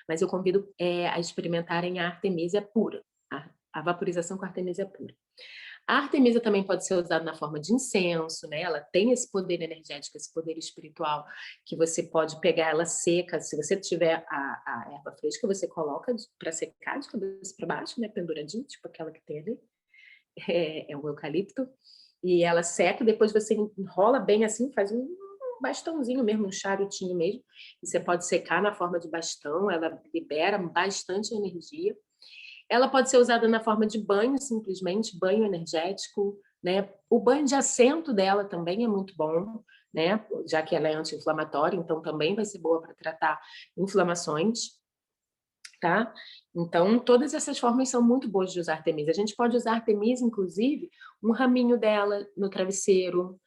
mas eu convido a experimentarem a Artemisia pura, a vaporização com a Artemisia pura. A Artemisia também pode ser usada na forma de incenso, né? Ela tem esse poder energético, esse poder espiritual, que você pode pegar ela seca. Se você tiver a erva fresca, você coloca para secar de cabeça para baixo, né? Penduradinho, tipo aquela que tem ali. É o eucalipto. E ela seca, depois você enrola bem assim, faz um bastãozinho mesmo, um charutinho mesmo. E você pode secar na forma de bastão, ela libera bastante energia. Ela pode ser usada na forma de banho, simplesmente, banho energético, né? O banho de assento dela também é muito bom, né? Já que ela é anti-inflamatória, então também vai ser boa para tratar inflamações, tá? Então, todas essas formas são muito boas de usar Artemisia. A gente pode usar Artemisia, inclusive, um raminho dela no travesseiro,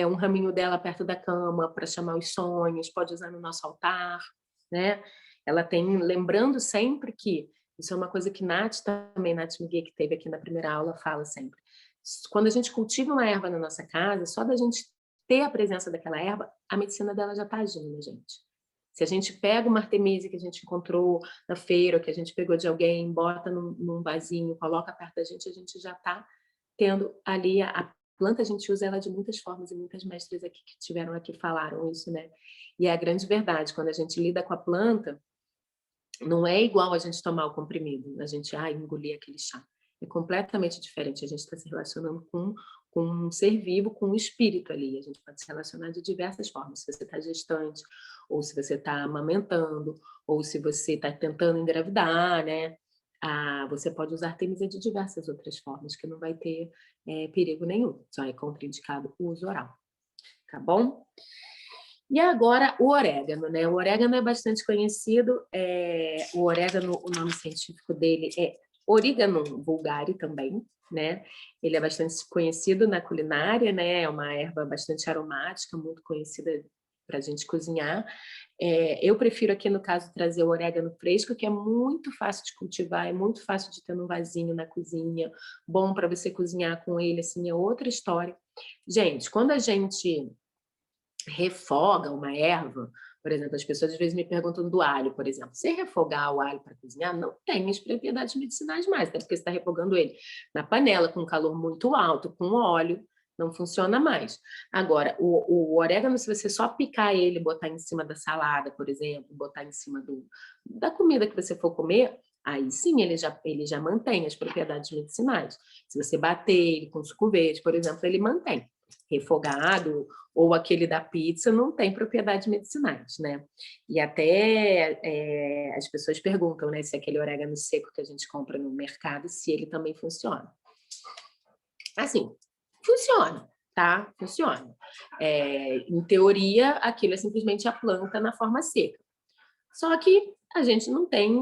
um raminho dela perto da cama para chamar os sonhos, pode usar no nosso altar, né? Ela tem, lembrando sempre que isso é uma coisa que Nath Miguel, que teve aqui na primeira aula, fala sempre. Quando a gente cultiva uma erva na nossa casa, só da gente ter a presença daquela erva, a medicina dela já está agindo na gente. Se a gente pega uma artemisia que a gente encontrou na feira, que a gente pegou de alguém, bota num vasinho, coloca perto da gente, a gente já está tendo ali a planta. A gente usa ela de muitas formas, e muitas mestras aqui que tiveram aqui falaram isso, né? E é a grande verdade, quando a gente lida com a planta, não é igual a gente tomar o comprimido, a gente engolir aquele chá. É completamente diferente. A gente está se relacionando com um ser vivo, com um espírito ali. A gente pode se relacionar de diversas formas. Se você está gestante, ou se você está amamentando, ou se você está tentando engravidar, né? Você pode usar Artemisia de diversas outras formas, que não vai ter perigo nenhum. Só é contraindicado o uso oral. Tá bom? E agora o orégano, né? O orégano é bastante conhecido. O orégano, o nome científico dele é Origanum vulgare também, né? Ele é bastante conhecido na culinária, né? É uma erva bastante aromática, muito conhecida para a gente cozinhar. Eu prefiro aqui, no caso, trazer o orégano fresco, que é muito fácil de cultivar, é muito fácil de ter num vasinho na cozinha, bom para você cozinhar com ele, assim, é outra história. Gente, quando a gente refoga uma erva, por exemplo, as pessoas às vezes me perguntam do alho, por exemplo. Se refogar o alho para cozinhar, não tem as propriedades medicinais mais, até porque você está refogando ele na panela com calor muito alto, com óleo, não funciona mais. Agora, o orégano, se você só picar ele, botar em cima da salada, por exemplo, botar em cima da comida que você for comer, aí sim ele já mantém as propriedades medicinais. Se você bater ele com suco verde, por exemplo, ele mantém. Refogado ou aquele da pizza não tem propriedades medicinais, né? E até as pessoas perguntam, né, se aquele orégano seco que a gente compra no mercado, se ele também funciona. Assim, funciona, tá? Funciona. Em teoria, aquilo é simplesmente a planta na forma seca. Só que a gente não tem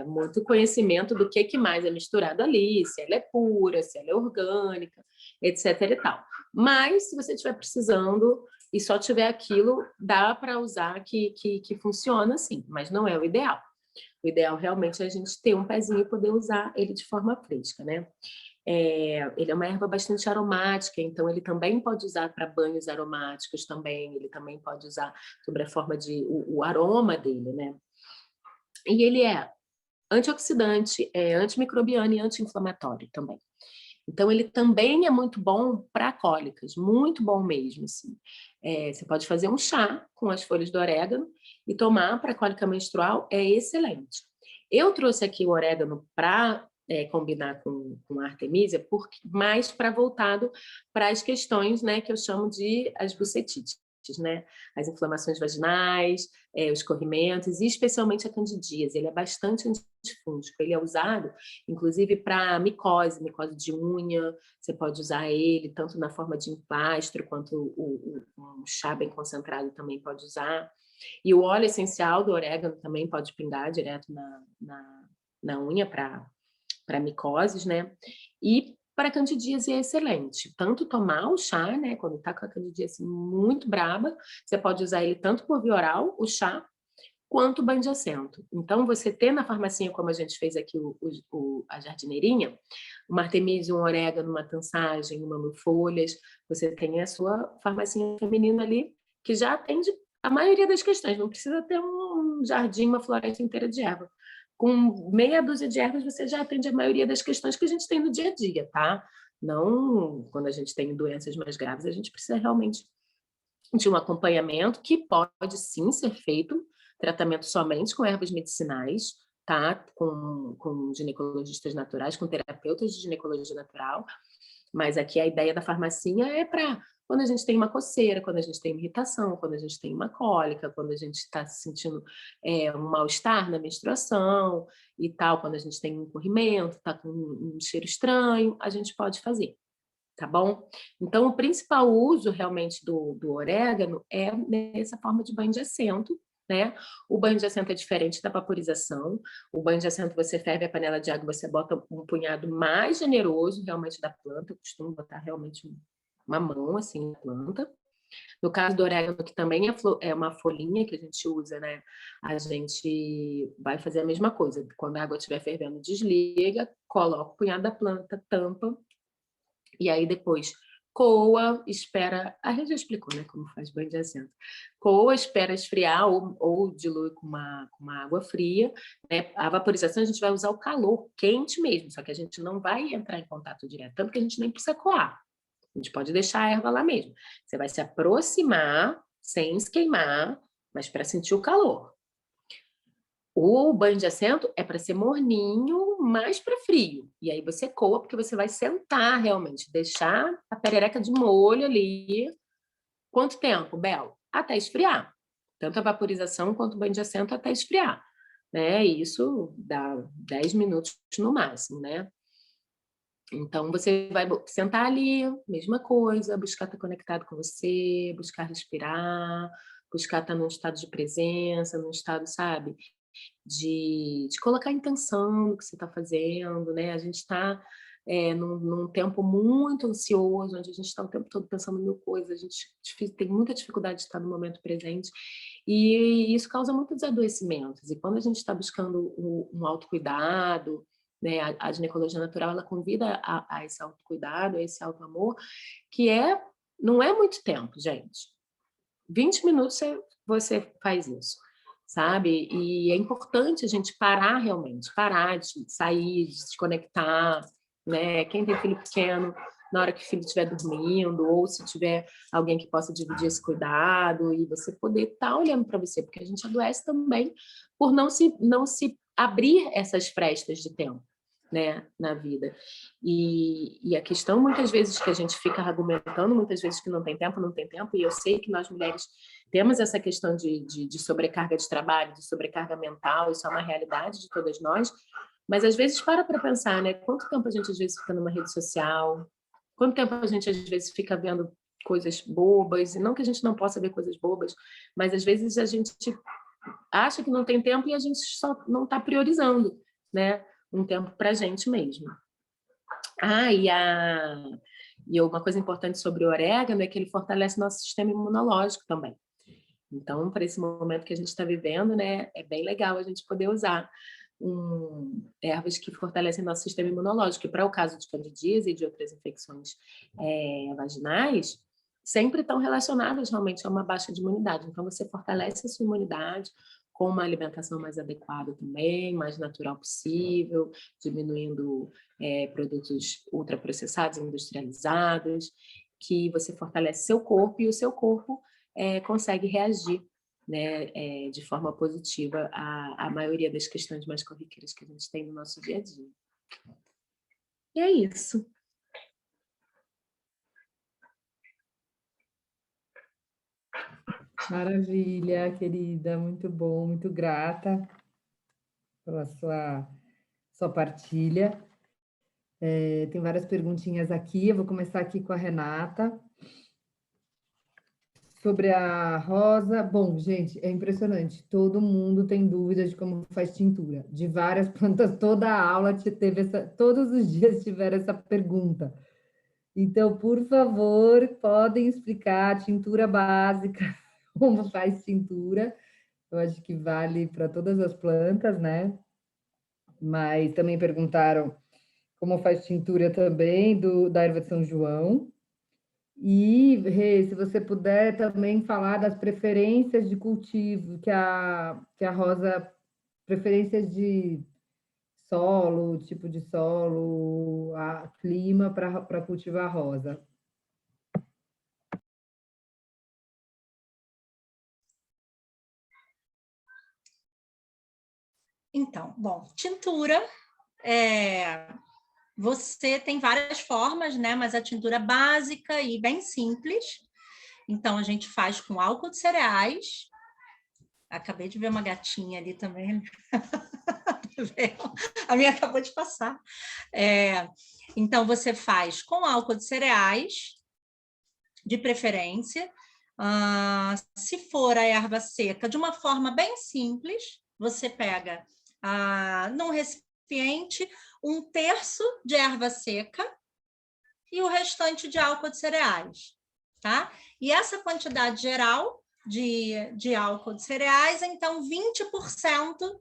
muito conhecimento do que mais é misturado ali, se ela é pura, se ela é orgânica, etc. e tal. Mas, se você estiver precisando e só tiver aquilo, dá para usar que funciona sim, mas não é o ideal. O ideal realmente é a gente ter um pezinho e poder usar ele de forma fresca, né? Ele é uma erva bastante aromática, então ele também pode usar para banhos aromáticos também, ele também pode usar sobre a forma de o aroma dele, né? E ele é antioxidante, antimicrobiano e anti-inflamatório também. Então, ele também é muito bom para cólicas, muito bom mesmo, assim. Você pode fazer um chá com as folhas do orégano e tomar para cólica menstrual, é excelente. Eu trouxe aqui o orégano para combinar com a artemisia, mais para voltado para as questões, né, que eu chamo de as bucetites, né? As inflamações vaginais, os corrimentos, e especialmente a candidíase. Ele é bastante antifúngico. Ele é usado, inclusive, para micose de unha. Você pode usar ele tanto na forma de emplastro, quanto um chá bem concentrado também pode usar. E o óleo essencial do orégano também pode pingar direto na unha para micoses, né? E para candidíase é excelente. Tanto tomar o chá, né? Quando está com a candidíase muito braba, você pode usar ele tanto por via oral, o chá, quanto o banho de assento. Então, você ter na farmacinha, como a gente fez aqui a jardineirinha, uma artemisia, um orégano, uma tansagem, uma mil folhas, você tem a sua farmacinha feminina ali, que já atende a maioria das questões. Não precisa ter um jardim, uma floresta inteira de erva. Com meia dúzia de ervas, você já atende a maioria das questões que a gente tem no dia a dia, tá? Não, quando a gente tem doenças mais graves, a gente precisa realmente de um acompanhamento que pode sim ser feito, tratamento somente com ervas medicinais, tá? Com ginecologistas naturais, com terapeutas de ginecologia natural, mas aqui a ideia da farmacinha é para quando a gente tem uma coceira, quando a gente tem uma irritação, quando a gente tem uma cólica, quando a gente está se sentindo um mal-estar na menstruação e tal, quando a gente tem um corrimento, está com um cheiro estranho, a gente pode fazer, tá bom? Então, o principal uso realmente do orégano é nessa forma de banho de assento, né? O banho de assento é diferente da vaporização. O banho de assento, você ferve a panela de água, você bota um punhado mais generoso realmente da planta. Eu costumo botar realmente uma mão assim na planta. No caso do orégano, que também é uma folhinha que a gente usa, né? A gente vai fazer a mesma coisa. Quando a água estiver fervendo, desliga, coloca o punhado da planta, tampa, e aí depois coa, espera... A gente já explicou, né, como faz banho de assento. Coa, espera esfriar ou dilui com uma água fria, né? A vaporização a gente vai usar o calor quente mesmo, só que a gente não vai entrar em contato direto, tanto que a gente nem precisa coar. A gente pode deixar a erva lá mesmo. Você vai se aproximar sem se queimar, mas para sentir o calor. O banho de assento é para ser morninho, mais para frio. E aí você coa, porque você vai sentar realmente, deixar a perereca de molho ali. Quanto tempo, Bel? Até esfriar. Tanto a vaporização quanto o banho de assento até esfriar. Né? E isso dá 10 minutos no máximo, né? Então, você vai sentar ali, mesma coisa, buscar estar conectado com você, buscar respirar, buscar estar num estado de presença, num estado, sabe, de colocar intenção no que você está fazendo, né? A gente está num tempo muito ansioso, onde a gente está o tempo todo pensando em mil coisas, a gente tem muita dificuldade de estar no momento presente, e isso causa muitos adoecimentos. E quando a gente está buscando um autocuidado, né, a ginecologia natural, ela convida a esse autocuidado, a esse autoamor, que não é muito tempo, gente. 20 minutos você faz isso, sabe? E é importante a gente parar realmente, parar de sair, de se desconectar, né? Quem tem filho pequeno na hora que o filho estiver dormindo, ou se tiver alguém que possa dividir esse cuidado, e você poder estar olhando para você, porque a gente adoece também por não se abrir essas frestas de tempo, né, na vida. E a questão, muitas vezes, que a gente fica argumentando, muitas vezes que não tem tempo, e eu sei que nós mulheres temos essa questão de sobrecarga de trabalho, de sobrecarga mental, isso é uma realidade de todas nós, mas às vezes para pensar, né, quanto tempo a gente às vezes fica numa rede social, quanto tempo a gente às vezes fica vendo coisas bobas, e não que a gente não possa ver coisas bobas, mas às vezes a gente acha que não tem tempo e a gente só não está priorizando, né, um tempo para a gente mesmo. E uma coisa importante sobre o orégano é que ele fortalece nosso sistema imunológico também. Então, para esse momento que a gente está vivendo, né, é bem legal a gente poder usar ervas que fortalecem nosso sistema imunológico. E para o caso de candidíase e de outras infecções vaginais, sempre estão relacionadas realmente a uma baixa de imunidade. Então, você fortalece a sua imunidade com uma alimentação mais adequada também, mais natural possível, diminuindo produtos ultraprocessados, industrializados, que você fortalece seu corpo e o seu corpo consegue reagir, né, de forma positiva à maioria das questões mais corriqueiras que a gente tem no nosso dia a dia. E é isso. Maravilha, querida, muito bom, muito grata pela sua partilha. Tem várias perguntinhas aqui, eu vou começar aqui com a Renata. Sobre a rosa, bom, gente, é impressionante, todo mundo tem dúvidas de como faz tintura, de várias plantas, toda a aula todos os dias tiveram essa pergunta. Então, por favor, podem explicar a tintura básica, como faz tintura. Eu acho que vale para todas as plantas, né? Mas também perguntaram como faz tintura também da erva de São João. E, Rê, se você puder também falar das preferências de cultivo, que a rosa, preferências de solo, tipo de solo, clima para cultivar a rosa. Então, bom, tintura, você tem várias formas, né? Mas a tintura básica e bem simples. Então, a gente faz com álcool de cereais. Acabei de ver uma gatinha ali também. A minha acabou de passar. Então, você faz com álcool de cereais, de preferência. Se for a erva seca, de uma forma bem simples, você pega num recipiente 1/3 de erva seca e o restante de álcool de cereais, tá? E essa quantidade geral de álcool de cereais, então 20%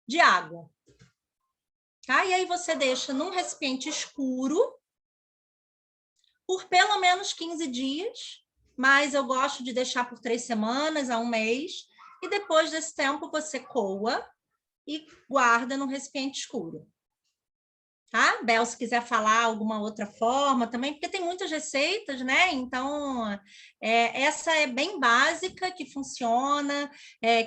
de água. Tá? E aí você deixa num recipiente escuro por pelo menos 15 dias, mas eu gosto de deixar por 3 semanas a 1 mês, e depois desse tempo você coa e guarda num recipiente escuro. Tá? Bel, se quiser falar alguma outra forma também, porque tem muitas receitas, né? Então, essa é bem básica, que funciona,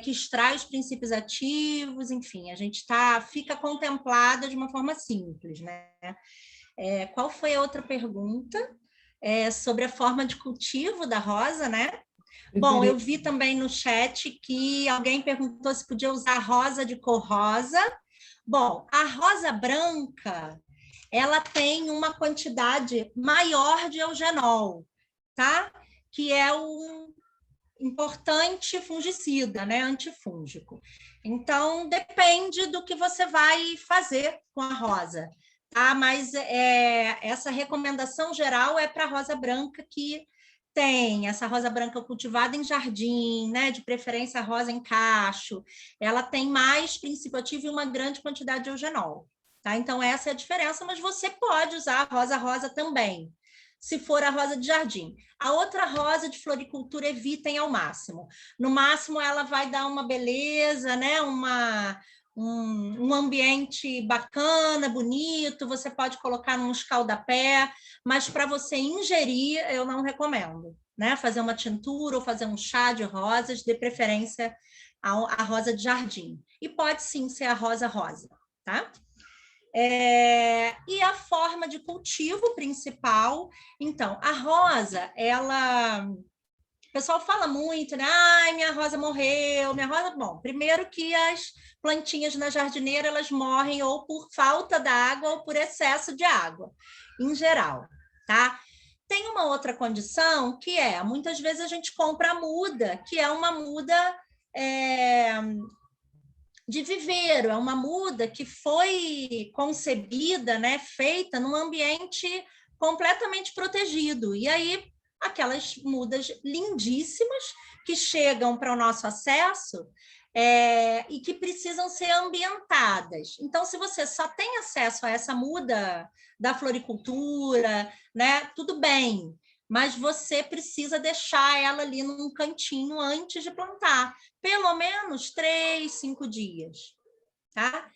que extrai os princípios ativos, enfim, a gente fica contemplada de uma forma simples, né? Qual foi a outra pergunta? Sobre a forma de cultivo da rosa, né? Bom, eu vi também no chat que alguém perguntou se podia usar rosa de cor rosa. Bom, a rosa branca, ela tem uma quantidade maior de eugenol, tá? Que é um importante fungicida, né? Antifúngico. Então, depende do que você vai fazer com a rosa, tá? Mas essa recomendação geral é para a rosa branca, que tem essa rosa branca cultivada em jardim, né? De preferência rosa em cacho. Ela tem mais princípio ativo e uma grande quantidade de eugenol, tá? Então, essa é a diferença, mas você pode usar a rosa rosa também, se for a rosa de jardim. A outra rosa de floricultura, evitem ao máximo. No máximo, ela vai dar uma beleza, né? um ambiente bacana, bonito, você pode colocar num escaldapé, mas para você ingerir, eu não recomendo, né? Fazer uma tintura ou fazer um chá de rosas, de preferência a rosa de jardim. E pode sim ser a rosa rosa, tá? E a forma de cultivo principal, então, a rosa, o pessoal fala muito, né? Ai, minha rosa morreu, minha rosa... Bom, primeiro que as plantinhas na jardineira, elas morrem ou por falta d'água ou por excesso de água, em geral, tá? Tem uma outra condição que muitas vezes a gente compra a muda, que é uma muda de viveiro, é uma muda que foi concebida, né, feita num ambiente completamente protegido. E aí, aquelas mudas lindíssimas que chegam para o nosso acesso e que precisam ser ambientadas. Então, se você só tem acesso a essa muda da floricultura, né, tudo bem, mas você precisa deixar ela ali num cantinho antes de plantar, pelo menos 3, 5 dias, tá?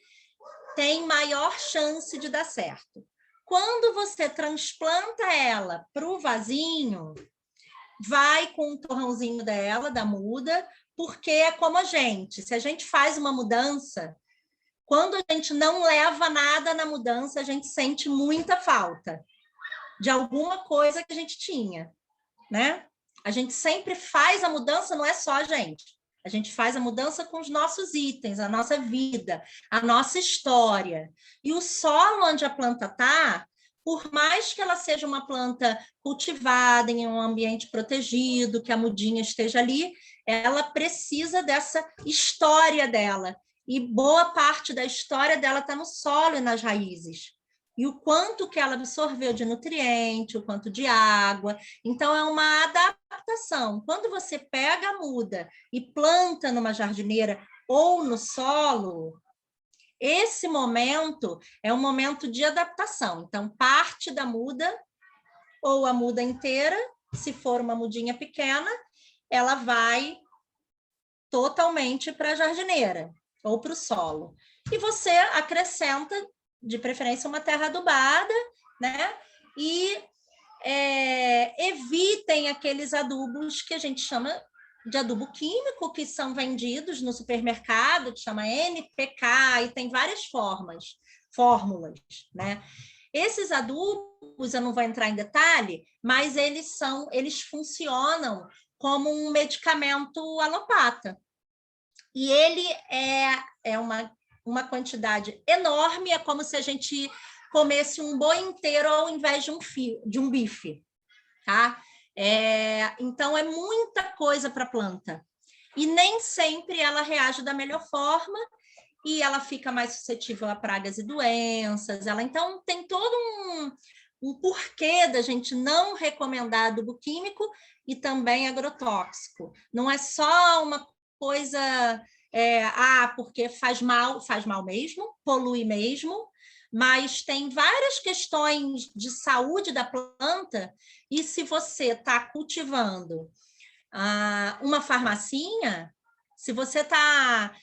Tem maior chance de dar certo. Quando você transplanta ela para o vasinho, vai com o torrãozinho dela, da muda, porque é como a gente, se a gente faz uma mudança, quando a gente não leva nada na mudança, a gente sente muita falta de alguma coisa que a gente tinha, né? A gente sempre faz a mudança, não é só a gente faz a mudança com os nossos itens, a nossa vida, a nossa história. E o solo onde a planta está, por mais que ela seja uma planta cultivada em um ambiente protegido, que a mudinha esteja ali, ela precisa dessa história dela. E boa parte da história dela está no solo e nas raízes. E o quanto que ela absorveu de nutriente, o quanto de água. Então, é uma adaptação. Quando você pega a muda e planta numa jardineira ou no solo, esse momento é um momento de adaptação. Então, parte da muda ou a muda inteira, se for uma mudinha pequena, ela vai totalmente para a jardineira ou para o solo. E você acrescenta, de preferência, uma terra adubada, né? E evitem aqueles adubos que a gente chama de adubo químico, que são vendidos no supermercado, que chama NPK, e tem várias fórmulas, né? Esses adubos, eu não vou entrar em detalhe, mas eles funcionam como um medicamento alopata. E ele é uma quantidade enorme, é como se a gente comesse um boi inteiro ao invés de um bife, tá? Então, é muita coisa para a planta. E nem sempre ela reage da melhor forma e ela fica mais suscetível a pragas e doenças. Então, tem todo um porquê da gente não recomendar adubo químico e também agrotóxico. Não é só uma coisa, porque faz mal mesmo, polui mesmo, mas tem várias questões de saúde da planta, e se você está cultivando uma farmacinha, se você está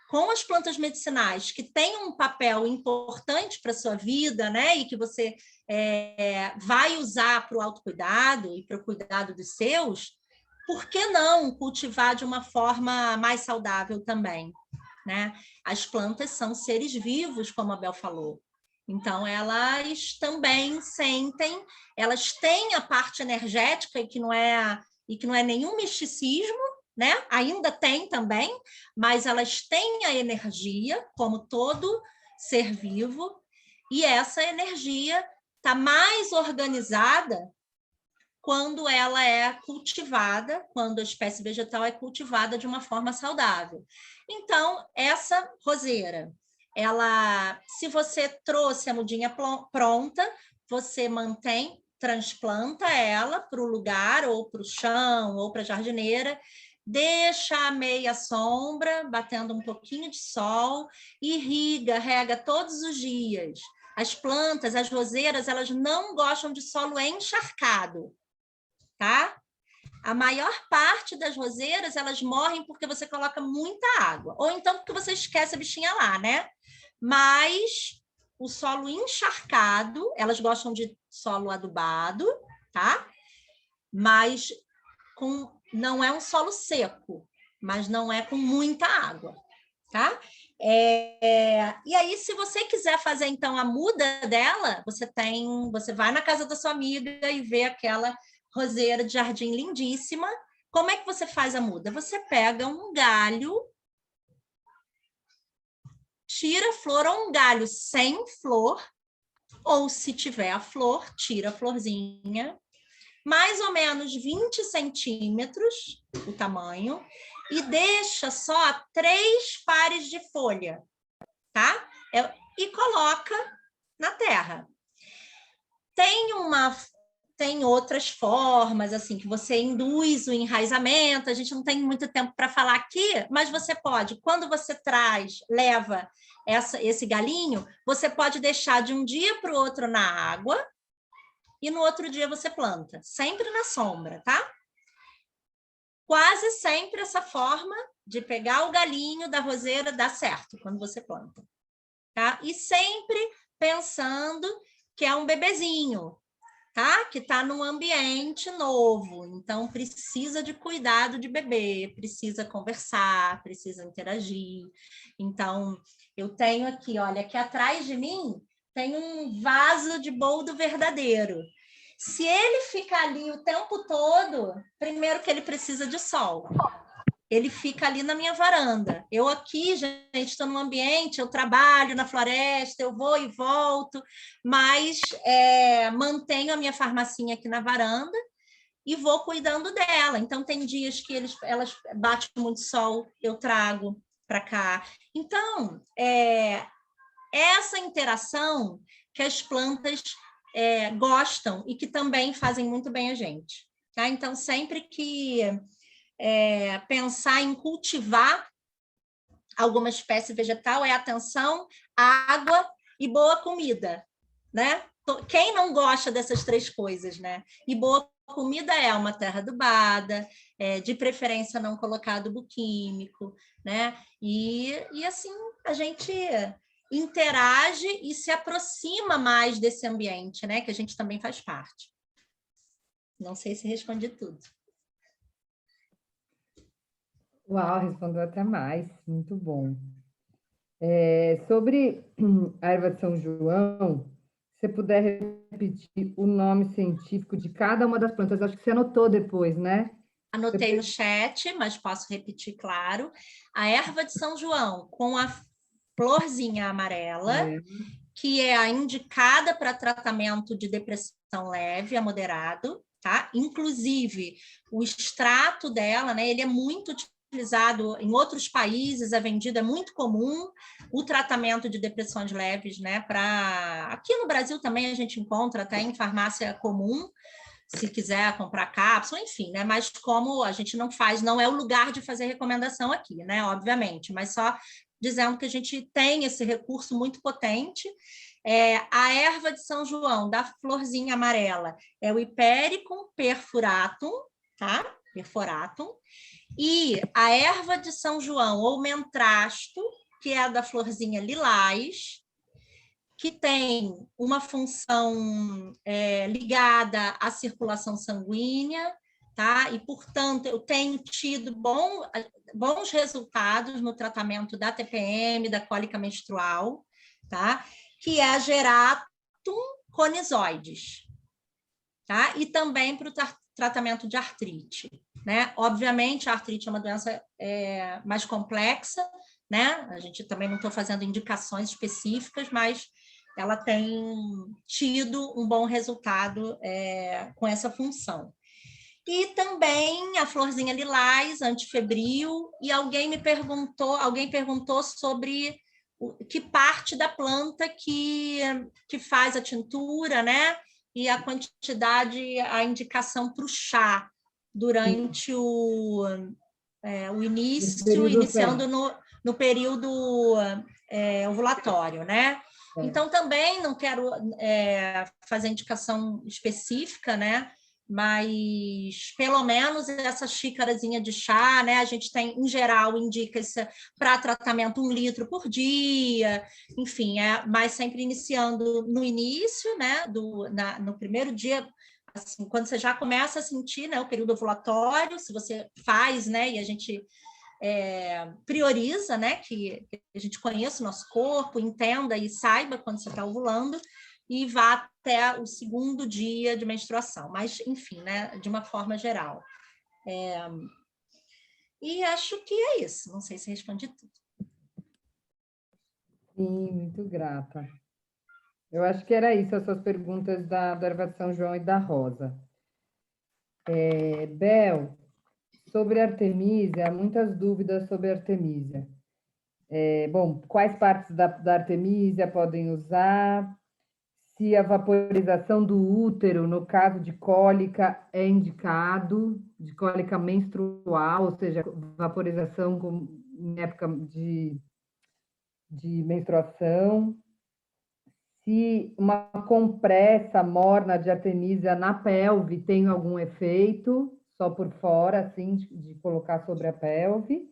com as plantas medicinais que têm um papel importante para a sua vida, né, e que você vai usar para o autocuidado e para o cuidado dos seus, por que não cultivar de uma forma mais saudável também? Né? As plantas são seres vivos, como a Bel falou. Então, elas também sentem, elas têm a parte energética, e que não é nenhum misticismo, né? Ainda tem também, mas elas têm a energia, como todo ser vivo, e essa energia está mais organizada quando ela é cultivada, quando a espécie vegetal é cultivada de uma forma saudável. Então, essa roseira, se você trouxe a mudinha pronta, você transplanta ela para o lugar, ou para o chão, ou para a jardineira, deixa a meia sombra, batendo um pouquinho de sol, rega todos os dias. As plantas, as roseiras, elas não gostam de solo encharcado, tá? A maior parte das roseiras, elas morrem porque você coloca muita água, ou então porque você esquece a bichinha lá, né? Mas o solo encharcado, elas gostam de solo adubado, tá? Mas não é um solo seco, mas não é com muita água, tá? E aí, se você quiser fazer, então, a muda dela, você vai na casa da sua amiga e vê aquela roseira de jardim lindíssima. Como é que você faz a muda? Você pega um galho, tira a flor, ou um galho sem flor, ou se tiver a flor, tira a florzinha, mais ou menos 20 centímetros o tamanho, e deixa só 3 pares de folha, tá? E coloca na terra. Tem outras formas, assim, que você induz o enraizamento, a gente não tem muito tempo para falar aqui, mas você pode, quando você leva esse galinho, você pode deixar de um dia para o outro na água, e no outro dia você planta, sempre na sombra, tá? Quase sempre essa forma de pegar o galinho da roseira dá certo quando você planta, tá? E sempre pensando que é um bebezinho, tá? Que está num ambiente novo, então precisa de cuidado de bebê, precisa conversar, precisa interagir. Então, eu tenho aqui, olha, aqui atrás de mim tem um vaso de boldo verdadeiro. Se ele ficar ali o tempo todo, primeiro que ele precisa de sol. Ele fica ali na minha varanda. Eu aqui, gente, estou num ambiente, eu trabalho na floresta, eu vou e volto, mas mantenho a minha farmacinha aqui na varanda e vou cuidando dela. Então, tem dias que elas batem muito sol, eu trago para cá. Então, essa interação que as plantas gostam e que também fazem muito bem a gente. Tá? Então, sempre que pensar em cultivar alguma espécie vegetal é atenção, água e boa comida, né? Quem não gosta dessas 3 coisas, né? E boa comida é uma terra adubada, de preferência não colocar adubo químico, né? E assim a gente interage e se aproxima mais desse ambiente, né? Que a gente também faz parte. Não sei se respondi tudo. Uau, respondeu até mais, muito bom. Sobre a erva de São João, se você puder repetir o nome científico de cada uma das plantas, acho que você anotou depois, né? Anotei no chat, mas posso repetir, claro. A erva de São João, com a florzinha amarela, que é a indicada para tratamento de depressão leve a moderado, tá? Inclusive, o extrato dela, né, ele é muito utilizado em outros países, é vendido, é muito comum o tratamento de depressões leves, né? Aqui no Brasil também a gente encontra até em farmácia comum, se quiser comprar cápsula, enfim, né? Mas como a gente não faz, não é o lugar de fazer recomendação aqui, né? Obviamente, mas só dizendo que a gente tem esse recurso muito potente. A erva de São João, da florzinha amarela, é o Hipericum perfuratum, tá? Perforatum. E a erva de São João, ou mentrasto, que é a da florzinha lilás, que tem uma função ligada à circulação sanguínea, tá? E, portanto, eu tenho tido bons resultados no tratamento da TPM, da cólica menstrual, tá? Que é a Geratum conizoides, tá? E também para o tratamento de artrite, né? Obviamente, a artrite é uma doença mais complexa, né? A gente também não está fazendo indicações específicas, mas ela tem tido um bom resultado com essa função. E também a florzinha lilás, antifebril, e alguém perguntou sobre que parte da planta que faz a tintura, né? E a quantidade, a indicação para o chá durante o início, iniciando no período ovulatório, né? Então, também não quero fazer indicação específica, né? mas pelo menos essa xícarazinha de chá, né? A gente tem, em geral, indica para tratamento 1 litro por dia, enfim, mas sempre iniciando no início, né? No primeiro dia, assim, quando você já começa a sentir, né, o período ovulatório, se você faz, né? E a gente prioriza, né? Que a gente conheça o nosso corpo, entenda e saiba quando você está ovulando, e vá até o 2º dia de menstruação, mas, enfim, né, de uma forma geral. E acho que é isso, não sei se respondi tudo. Sim, muito grata. Eu acho que era isso, as suas perguntas da Erva de São João e da Rosa. Bel, sobre Artemisia, há muitas dúvidas sobre Artemisia. Bom, quais partes da Artemisia podem usar? Se a vaporização do útero, no caso de cólica, é indicado, de cólica menstrual, ou seja, vaporização em época de menstruação. Se uma compressa morna de Artemisia na pelve tem algum efeito, só por fora, assim, de colocar sobre a pelve.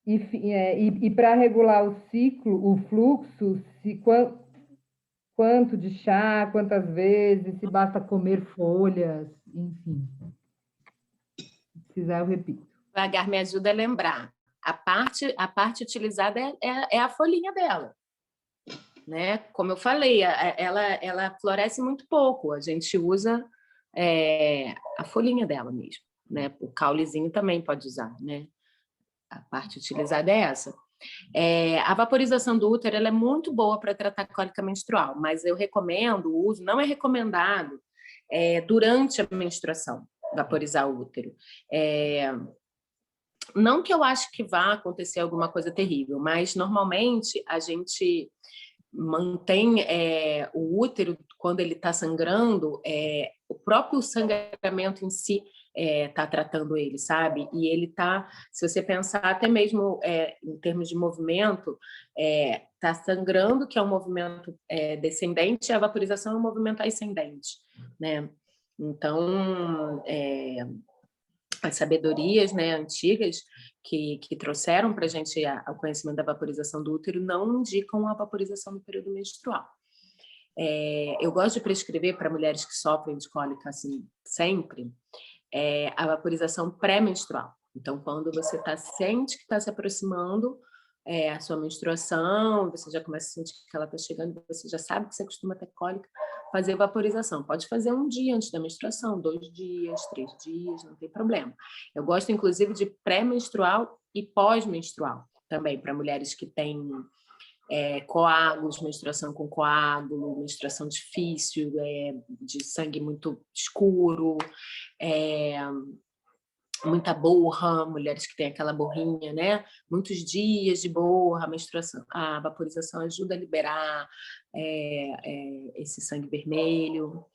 E para regular o ciclo, o fluxo, quanto de chá, quantas vezes, se basta comer folhas, enfim. Se precisar, eu repito. Devagar me ajuda a lembrar. A parte utilizada é a folhinha dela. Né? Como eu falei, ela floresce muito pouco. A gente usa a folhinha dela mesmo. Né? O caulezinho também pode usar. Né? A parte utilizada é essa. A vaporização do útero ela é muito boa para tratar cólica menstrual, mas eu recomendo o uso, não é recomendado durante a menstruação, vaporizar o útero. Não que eu acho que vá acontecer alguma coisa terrível, mas normalmente a gente mantém o útero, quando ele está sangrando, o próprio sangramento em si está tratando ele, sabe? E ele está, se você pensar até mesmo em termos de movimento, está sangrando, que é um movimento descendente, e a vaporização é um movimento ascendente, né? Então, as sabedorias, né, antigas que trouxeram para a gente o conhecimento da vaporização do útero não indicam a vaporização no período menstrual. Eu gosto de prescrever para mulheres que sofrem de cólica assim, sempre, a vaporização pré-menstrual. Então, quando você sente que está se aproximando a sua menstruação, você já começa a sentir que ela está chegando, você já sabe que você costuma ter cólica, fazer vaporização. Pode fazer 1 dia antes da menstruação, 2 dias, 3 dias, não tem problema. Eu gosto, inclusive, de pré-menstrual e pós-menstrual também, para mulheres que têm coágulos, menstruação com coágulo, menstruação difícil, de sangue muito escuro, muita borra, mulheres que têm aquela borrinha, né? Muitos dias de borra, a menstruação, a vaporização ajuda a liberar esse sangue vermelho.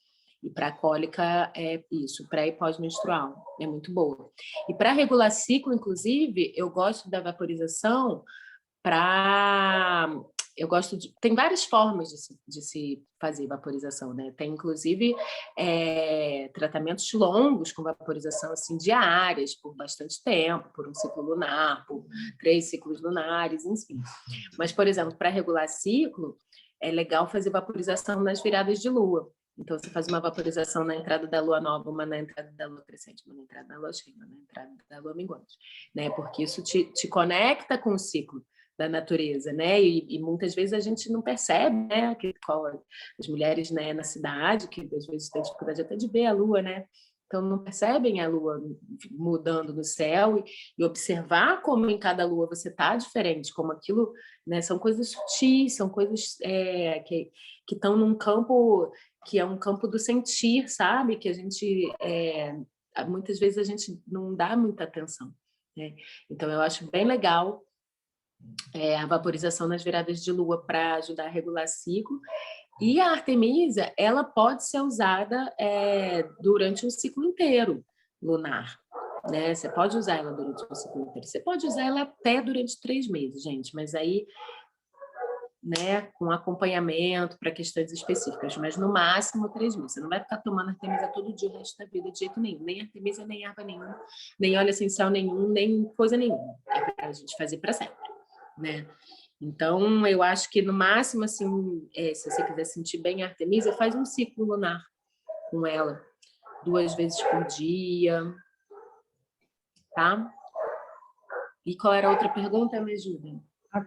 E para a cólica é isso, pré e pós-menstrual, é muito boa. E para regular ciclo, inclusive, eu gosto da vaporização tem várias formas de se fazer vaporização, né? Tem, inclusive, tratamentos longos com vaporização assim, diárias, por bastante tempo, por um ciclo lunar, por 3 ciclos lunares, enfim. Mas, por exemplo, para regular ciclo, é legal fazer vaporização nas viradas de lua. Então, você faz uma vaporização na entrada da lua nova, uma na entrada da lua crescente, uma na entrada da lua cheia, uma na entrada da lua minguante, né? Porque isso te conecta com o ciclo da natureza, né? E muitas vezes a gente não percebe, né? As mulheres, né, na cidade, que às vezes têm dificuldade até de ver a lua, né? Então não percebem a lua mudando no céu e observar como em cada lua você está diferente, como aquilo, né? São coisas sutis, são coisas que estão num campo que é um campo do sentir, sabe? Que a gente muitas vezes a gente não dá muita atenção, né? Então eu acho bem legal a vaporização nas viradas de lua para ajudar a regular ciclo. E a Artemisia, ela pode ser usada durante um ciclo inteiro lunar, né? Você pode usar ela durante um ciclo inteiro. Você pode usar ela até durante 3 meses, gente, mas aí né, com acompanhamento para questões específicas, mas no máximo 3 meses. Você não vai ficar tomando Artemisa todo dia o resto da vida, de jeito nenhum. Nem Artemisa, nem erva nenhuma, nem óleo essencial nenhum, nem coisa nenhuma. É para a gente fazer para sempre, né? Então, eu acho que no máximo, assim, se você quiser sentir bem a Artemisa, faz um ciclo lunar com ela, 2 vezes por dia, tá? E qual era a outra pergunta? Me ajuda. A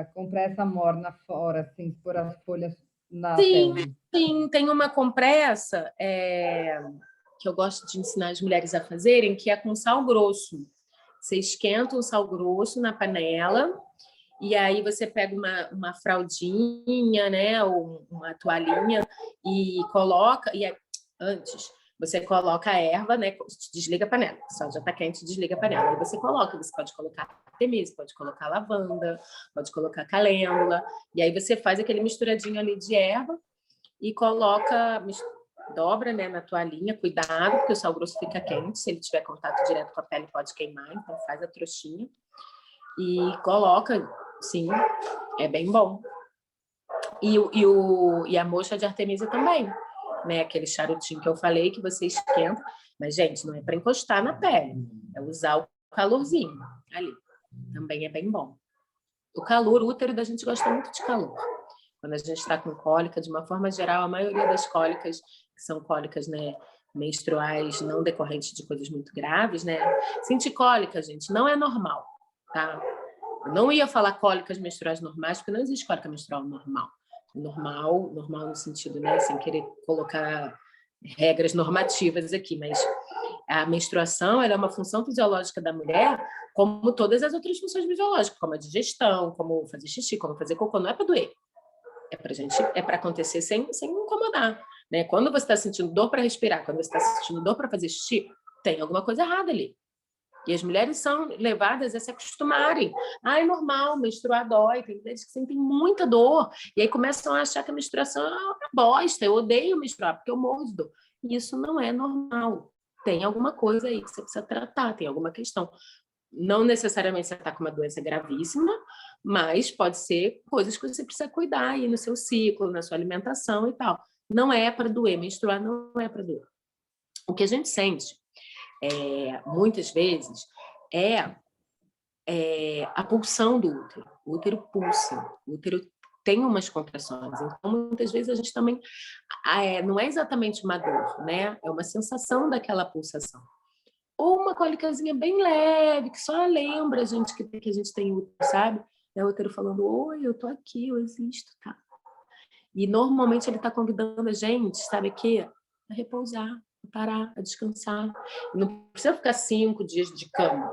compressa morna fora, assim, por as folhas na Sim, pele. sim, tem uma compressa que eu gosto de ensinar as mulheres a fazerem, que é com sal grosso. Você esquenta o sal grosso na panela e aí você pega uma fraldinha, né, ou uma toalhinha e coloca, antes você coloca a erva, né, desliga a panela, o sal já está quente, desliga a panela, aí você pode colocar artemisa, pode colocar lavanda, pode colocar calêndula, e aí você faz aquele misturadinho ali de erva e coloca, dobra, né, na toalhinha, cuidado, porque o sal grosso fica quente, se ele tiver contato direto com a pele pode queimar, então faz a trouxinha e coloca, sim, é bem bom. E a moxa de Artemisa também, né? Aquele charutinho que eu falei que você esquenta, mas, gente, não é para encostar na pele, é usar o calorzinho ali. Também é bem bom. O calor, o útero da gente gosta muito de calor. Quando a gente está com cólica, de uma forma geral, a maioria das cólicas, que são cólicas, né, menstruais não decorrentes de coisas muito graves, né? Sentir cólica, gente, não é normal, tá? Eu não ia falar cólicas menstruais normais, porque não existe cólica menstrual normal. Normal no sentido, né, sem querer colocar regras normativas aqui, mas a menstruação ela é uma função fisiológica da mulher, como todas as outras funções fisiológicas, como a digestão, como fazer xixi, como fazer cocô, não é para doer. É para acontecer sem incomodar, né? Quando você está sentindo dor para respirar, quando você está sentindo dor para fazer xixi, tem alguma coisa errada ali. E as mulheres são levadas a se acostumarem. É normal, menstruar dói, tem mulheres que sentem muita dor, e aí começam a achar que a menstruação é uma bosta, eu odeio menstruar, porque eu morro de dor. E isso não é normal. Tem alguma coisa aí que você precisa tratar, tem alguma questão. Não necessariamente você está com uma doença gravíssima, mas pode ser coisas que você precisa cuidar aí no seu ciclo, na sua alimentação e tal. Não é para doer, menstruar não é para doer. O que a gente sente, muitas vezes, é a pulsão do útero. O útero pulsa, o útero tem umas contrações. Então, muitas vezes, a gente também... não é exatamente uma dor, né? É uma sensação daquela pulsação. Ou uma cólicazinha bem leve, que só lembra a gente que a gente tem útero, sabe? É o útero falando, oi, eu tô aqui, eu existo, tá? E normalmente ele tá convidando a gente, sabe o quê? A repousar, a parar, a descansar. Não precisa ficar 5 dias de cama.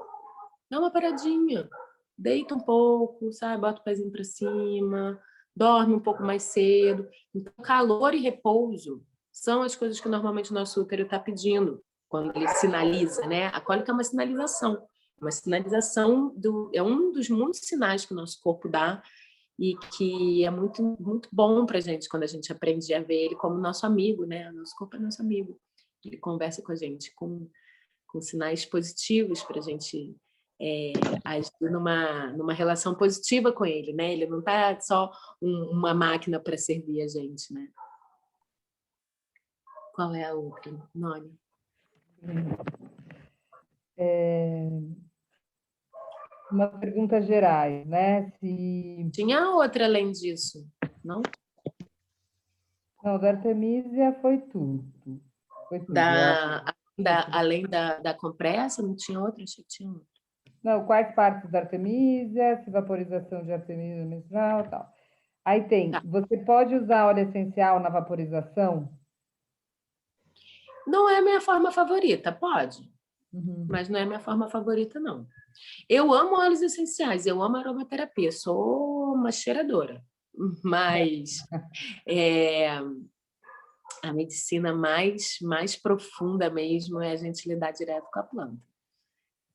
Dá uma paradinha, deita um pouco, sabe? Bota o pezinho para cima, dorme um pouco mais cedo. Então, calor e repouso são as coisas que normalmente o nosso útero está pedindo quando ele sinaliza, né? A cólica é uma sinalização. É um dos muitos sinais que o nosso corpo dá e que é muito, muito bom para a gente quando a gente aprende a ver ele como nosso amigo, né? O nosso corpo é nosso amigo. Ele conversa com a gente com sinais positivos para a gente agir numa relação positiva com ele, né? Ele não está só uma máquina para servir a gente, né? Qual é a outra, Noni? Uma pergunta gerais, né? Tinha outra além disso, não? Não, da Artemisia foi tudo. Foi tudo. Além da compressa, não tinha outra? Achei que tinha outra. Não, quais partes da Artemisia, se vaporização de Artemisia menstrual e tal. Aí tem, você pode usar óleo essencial na vaporização? Não é a minha forma favorita, pode. Uhum. Mas não é a minha forma favorita, não. Eu amo óleos essenciais, eu amo aromaterapia, sou uma cheiradora. Mas a medicina mais profunda mesmo é a gente lidar direto com a planta.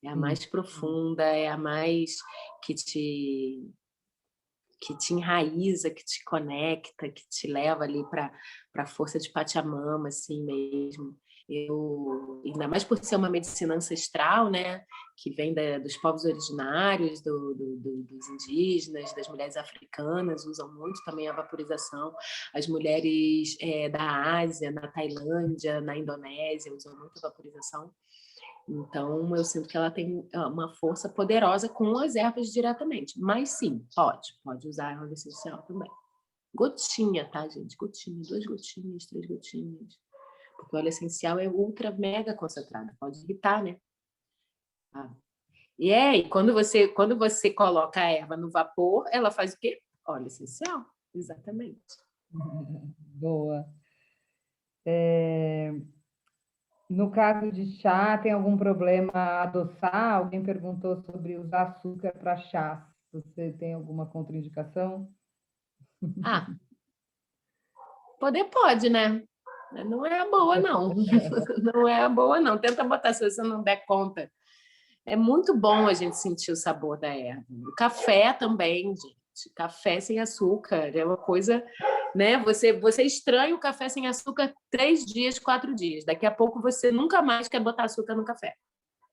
É a mais profunda, é a mais que te enraiza, que te conecta, que te leva ali para a força de Pachamama, assim mesmo. Ainda mais por ser uma medicina ancestral, né, que vem dos povos originários, dos indígenas, das mulheres africanas, usam muito também a vaporização. As mulheres da Ásia, na Tailândia, na Indonésia, usam muito a vaporização. Então, eu sinto que ela tem uma força poderosa com as ervas diretamente. Mas sim, pode usar a erva essencial também. Gotinha, tá, gente? Gotinha, 2 gotinhas, 3 gotinhas. Porque o óleo essencial é ultra mega concentrado, pode irritar, né? E quando você coloca a erva no vapor, ela faz o quê? Óleo essencial, exatamente. Boa. No caso de chá, tem algum problema adoçar? Alguém perguntou sobre usar açúcar para chá. Você tem alguma contraindicação? Pode, né? Não é a boa, não. Não é a boa, não. Tenta botar se você não der conta. É muito bom a gente sentir o sabor da erva. O café também, gente. Café sem açúcar é uma coisa, né? Você estranha o café sem açúcar 3 dias, 4 dias. Daqui a pouco você nunca mais quer botar açúcar no café.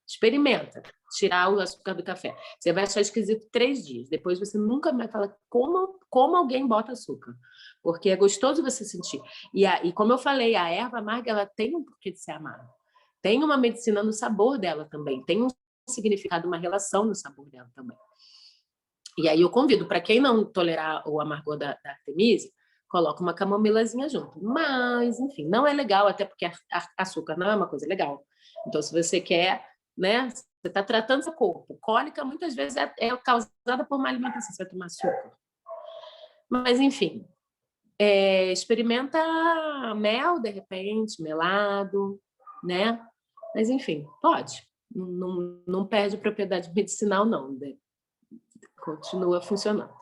Experimenta tirar o açúcar do café. Você vai achar esquisito 3 dias. Depois você nunca mais fala como alguém bota açúcar. Porque é gostoso você sentir. E como eu falei, a erva amarga ela tem um porquê de ser amarga. Tem uma medicina no sabor dela também. Tem um significado, uma relação no sabor dela também. E aí eu convido, para quem não tolerar o amargor da Artemisia, coloca uma camomilazinha junto. Mas, enfim, não é legal, até porque açúcar não é uma coisa legal. Então, se você quer, né, você está tratando seu corpo. Cólica, muitas vezes, é causada por uma alimentação, você vai tomar açúcar. Mas, enfim, experimenta mel, de repente, melado, né? Mas, enfim, pode. Não perde propriedade medicinal, não. Né? Continua funcionando.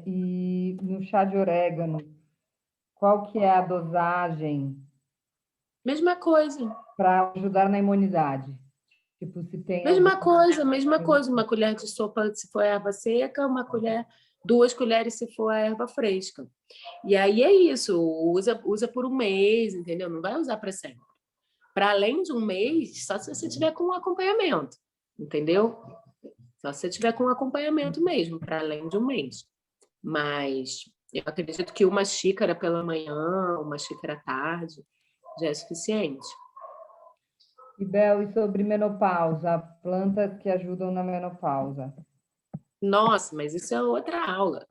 E no chá de orégano, qual que é a dosagem? Mesma coisa. Para ajudar na imunidade? Tipo, se tem mesma coisa. Uma colher de sopa se for erva seca, 2 colheres se for a erva fresca. E aí é isso, usa por 1 mês, entendeu? Não vai usar para sempre. Para além de 1 mês, só se você tiver com um acompanhamento, entendeu? Só se você tiver com um acompanhamento mesmo, para além de 1 mês. Mas eu acredito que 1 xícara pela manhã, 1 xícara à tarde, já é suficiente. E Bel, e sobre menopausa, plantas que ajudam na menopausa? Nossa, mas isso é outra aula.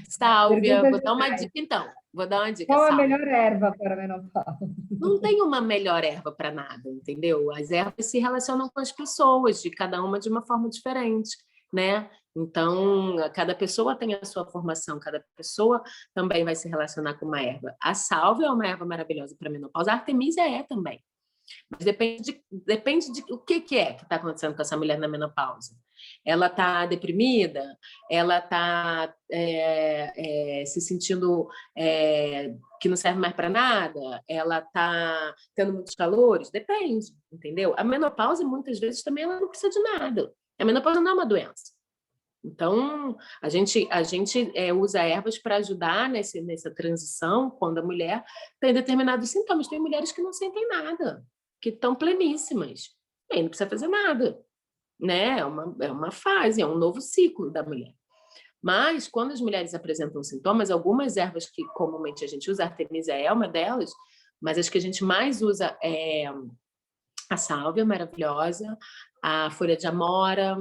Sálvia, vou dar uma dica então. Vou dar uma dica, Qual a sálvia. melhor erva para a menopausa? Não tem uma melhor erva para nada, entendeu? As ervas se relacionam com as pessoas, de cada uma de uma forma diferente, né? Então, cada pessoa tem a sua formação, cada pessoa também vai se relacionar com uma erva. A sálvia é uma erva maravilhosa para menopausa, a artemisia é também. Mas depende de o que está acontecendo com essa mulher na menopausa. Ela está deprimida? Ela está se sentindo que não serve mais para nada? Ela está tendo muitos calores? Depende, entendeu? A menopausa, muitas vezes, também ela não precisa de nada. A menopausa não é uma doença. Então, a gente usa ervas para ajudar nessa transição, quando a mulher tem determinados sintomas. Tem mulheres que não sentem nada, que estão pleníssimas. E aí não precisa fazer nada. Né? É uma fase, é um novo ciclo da mulher. Mas, quando as mulheres apresentam sintomas, algumas ervas que comumente a gente usa, a artemisia é uma delas, mas as que a gente mais usa é a sálvia, maravilhosa, a folha de amora,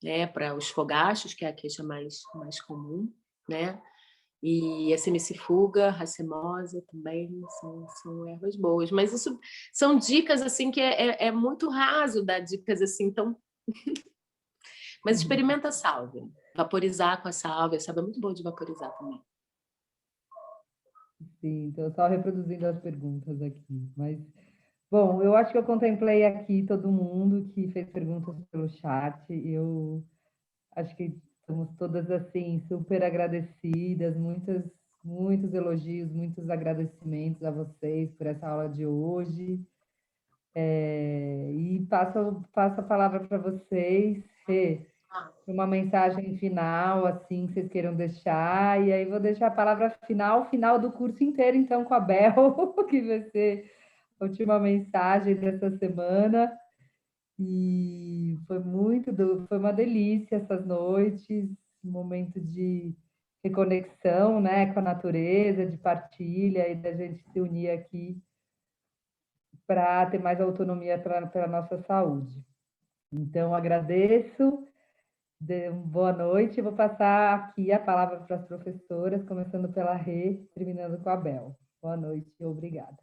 né, para os fogachos, que é a queixa mais comum, né? E a semicifuga, racemosa também são ervas boas. Mas isso são dicas assim que é muito raso dar dicas assim tão. Mas experimenta a sálvia, vaporizar com a sálvia é muito boa de vaporizar também. Sim, estou só reproduzindo as perguntas aqui, mas bom, eu acho que eu contemplei aqui todo mundo que fez perguntas pelo chat. Eu acho que estamos todas assim super agradecidas, muitos elogios, muitos agradecimentos a vocês por essa aula de hoje. E passo a palavra para vocês, Fê. uma mensagem final, assim, que vocês queiram deixar, e aí vou deixar a palavra final do curso inteiro, então, com a Bel, que vai ser a última mensagem dessa semana. E foi uma delícia essas noites, um momento de reconexão, né, com a natureza, de partilha e da gente se unir aqui para ter mais autonomia para a nossa saúde. Então, agradeço, boa noite. Vou passar aqui a palavra para as professoras, começando pela Rê, terminando com a Bel. Boa noite e obrigada.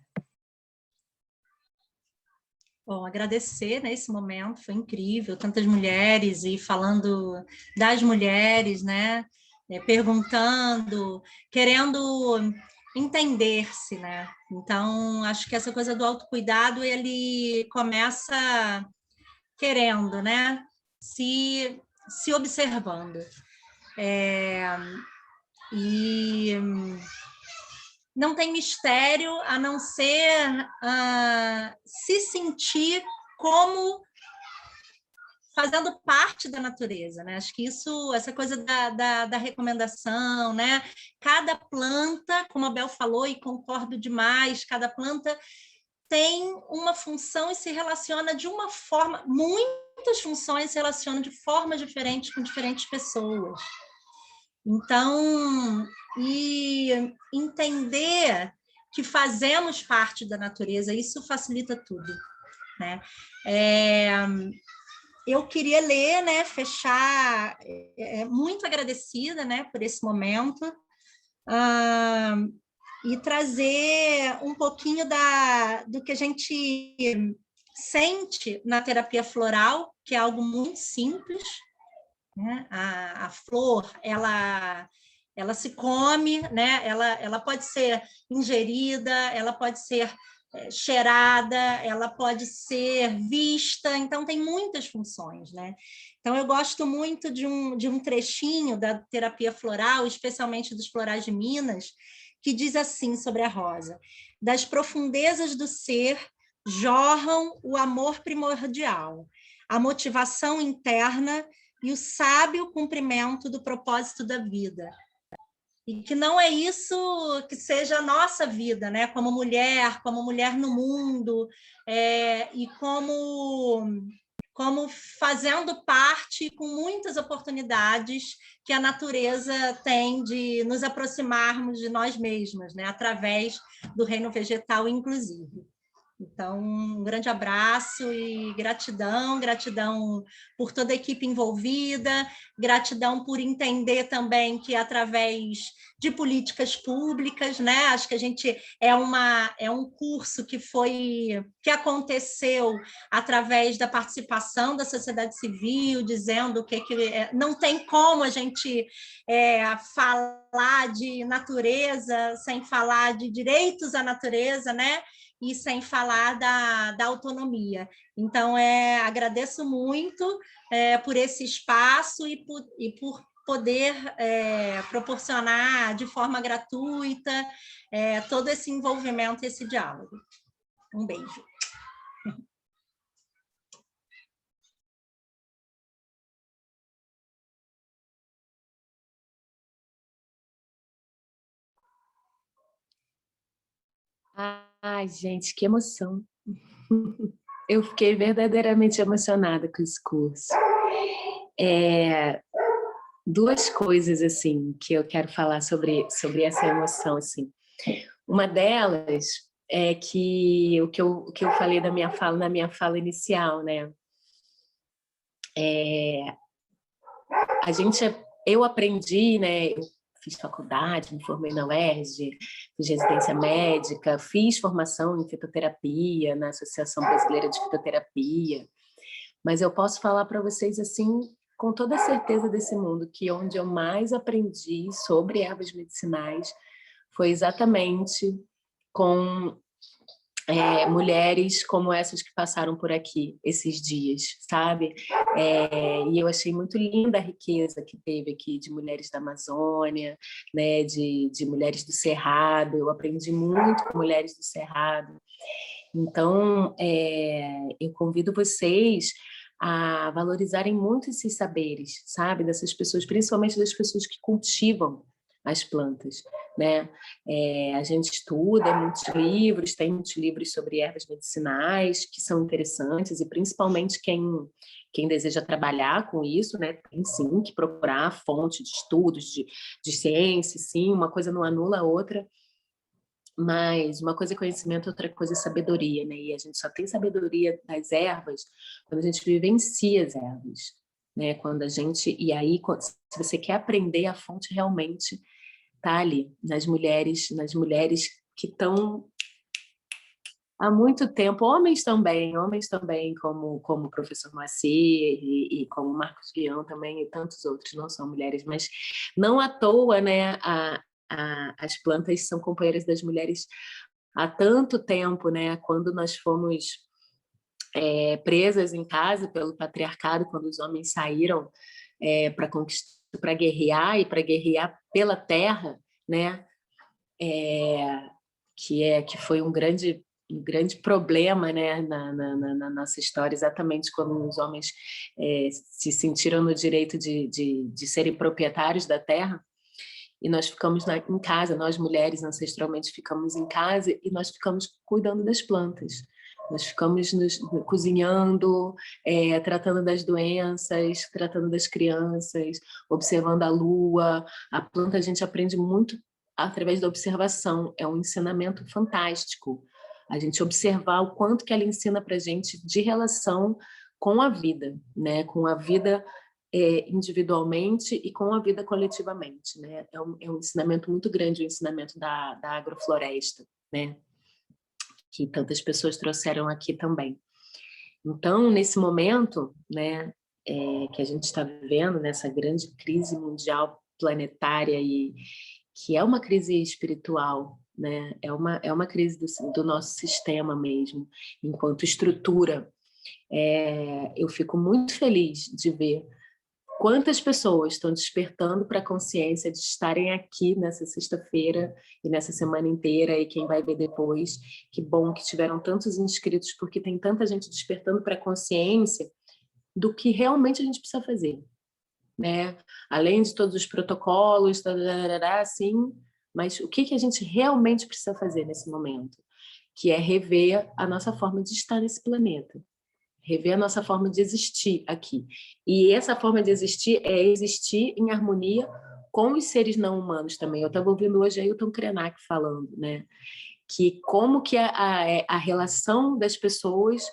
Bom, agradecer, né, esse momento, foi incrível, tantas mulheres, e falando das mulheres, né, perguntando, querendo entender-se, né? Então, acho que essa coisa do autocuidado, ele começa querendo, né, se observando. E não tem mistério a não ser se sentir como fazendo parte da natureza, né? Acho que isso, essa coisa da recomendação, né? Cada planta, como a Bel falou, e concordo demais, cada planta tem uma função e se relaciona de uma forma, muitas funções se relacionam de formas diferentes com diferentes pessoas. Então, e entender que fazemos parte da natureza, isso facilita tudo, né? Eu queria ler, né, fechar, muito agradecida, né, por esse momento, e trazer um pouquinho do que a gente sente na terapia floral, que é algo muito simples, né? A flor, ela se come, né? Ela pode ser ingerida, ela pode ser cheirada, ela pode ser vista, então tem muitas funções, né? Então eu gosto muito de um trechinho da terapia floral, especialmente dos florais de Minas, que diz assim sobre a rosa: das profundezas do ser jorram o amor primordial, a motivação interna e o sábio cumprimento do propósito da vida. E que não é isso que seja a nossa vida, né? Como mulher no mundo, e como fazendo parte com muitas oportunidades que a natureza tem de nos aproximarmos de nós mesmas, né? Através do reino vegetal, inclusive. Então, um grande abraço e gratidão por toda a equipe envolvida, gratidão por entender também que através de políticas públicas, né? Acho que a gente é um curso que aconteceu através da participação da sociedade civil, dizendo que não tem como a gente falar de natureza sem falar de direitos à natureza, né? E sem falar da autonomia. Então, agradeço muito por esse espaço e por poder proporcionar de forma gratuita todo esse envolvimento, esse diálogo. Um beijo. Ai, gente, que emoção. Eu fiquei verdadeiramente emocionada com esse curso. Duas coisas, assim, que eu quero falar sobre essa emoção, assim. Uma delas é que o que eu falei na minha fala inicial, né? Eu aprendi, né? Eu fiz faculdade, me formei na UERJ, fiz residência médica, fiz formação em fitoterapia, na Associação Brasileira de Fitoterapia, mas eu posso falar para vocês, assim, com toda a certeza desse mundo, que onde eu mais aprendi sobre ervas medicinais foi exatamente com mulheres como essas que passaram por aqui esses dias, sabe? E eu achei muito linda a riqueza que teve aqui de mulheres da Amazônia, né? de mulheres do Cerrado. Eu aprendi muito com mulheres do Cerrado. Então, eu convido vocês a valorizarem muito esses saberes, sabe? Dessas pessoas, principalmente das pessoas que cultivam as plantas, né? A gente estuda muitos livros, tem muitos livros sobre ervas medicinais que são interessantes, e principalmente quem deseja trabalhar com isso, né, tem sim que procurar fonte de estudos, de ciência, sim, uma coisa não anula a outra, mas uma coisa é conhecimento, outra coisa é sabedoria, né? E a gente só tem sabedoria das ervas quando a gente vivencia as ervas, né? Quando a gente... E aí, se você quer aprender, a fonte realmente tá ali, nas mulheres que estão há muito tempo, homens também, como o professor Moacir e como Marcos Guião também, e tantos outros, não são mulheres, mas não à toa, né, as plantas são companheiras das mulheres há tanto tempo, né? Quando nós fomos presas em casa pelo patriarcado, quando os homens saíram para conquistar, para guerrear, e para guerrear pela terra, né? Que foi um grande problema, né, na nossa história, exatamente quando os homens se sentiram no direito de serem proprietários da terra, e nós ficamos em casa, nós mulheres ancestralmente ficamos em casa, e nós ficamos cuidando das plantas. Nós ficamos cozinhando, tratando das doenças, tratando das crianças, observando a lua. A planta a gente aprende muito através da observação, é um ensinamento fantástico. A gente observar o quanto que ela ensina para a gente de relação com a vida, né? Com a vida individualmente e com a vida coletivamente, né? É um ensinamento muito grande, o ensinamento da agrofloresta, né? Que tantas pessoas trouxeram aqui também. Então, nesse momento, né, que a gente está vivendo, nessa grande crise mundial planetária, e que é uma crise espiritual, né? É uma crise do nosso sistema mesmo, enquanto estrutura. Eu fico muito feliz de ver quantas pessoas estão despertando para a consciência de estarem aqui nessa sexta-feira e nessa semana inteira, e quem vai ver depois. Que bom que tiveram tantos inscritos, porque tem tanta gente despertando para a consciência do que realmente a gente precisa fazer, né? Além de todos os protocolos, assim, mas o que a gente realmente precisa fazer nesse momento? Que é rever a nossa forma de estar nesse planeta. Rever a nossa forma de existir aqui. E essa forma de existir é existir em harmonia com os seres não humanos também. Eu estava ouvindo hoje Ailton Krenak falando, né? Que como que a relação das pessoas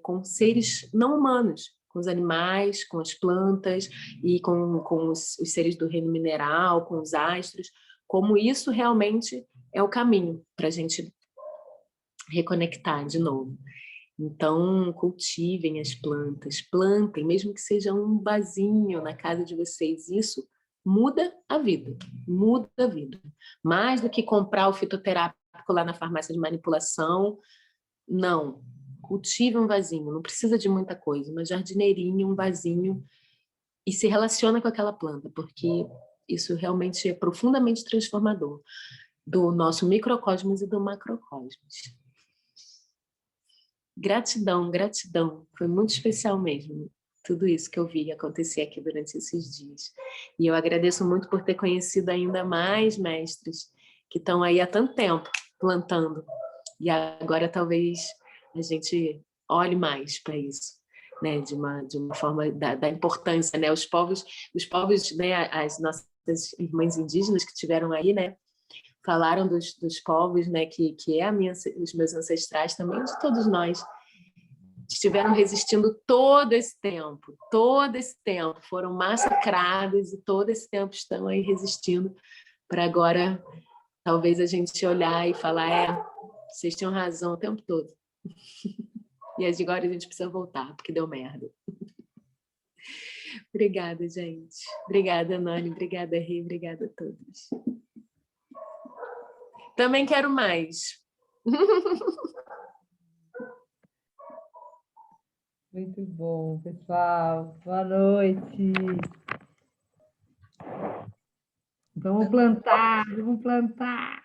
com seres não humanos, com os animais, com as plantas e com os seres do reino mineral, com os astros, como isso realmente é o caminho para a gente reconectar de novo. Então, cultivem as plantas, plantem, mesmo que seja um vasinho na casa de vocês. Isso muda a vida, muda a vida. Mais do que comprar o fitoterápico lá na farmácia de manipulação, não. Cultive um vasinho, não precisa de muita coisa, uma jardineirinha, um vasinho, e se relaciona com aquela planta, porque isso realmente é profundamente transformador do nosso microcosmos e do macrocosmos. Gratidão, gratidão. Foi muito especial mesmo, tudo isso que eu vi acontecer aqui durante esses dias. E eu agradeço muito por ter conhecido ainda mais mestres que estão aí há tanto tempo plantando. E agora talvez a gente olhe mais para isso, né? De uma forma da importância, né? Os povos, né? As nossas irmãs indígenas que tiveram aí, né? Falaram dos povos, né, que os meus ancestrais também, de todos nós, estiveram resistindo todo esse tempo, foram massacrados, e todo esse tempo estão aí resistindo, para agora talvez a gente olhar e falar, vocês tinham razão o tempo todo. E agora a gente precisa voltar, porque deu merda. Obrigada, gente. Obrigada, Nani. Obrigada, Rê. Obrigada a todos. Também quero mais. Muito bom, pessoal. Boa noite. Vamos plantar, vamos plantar.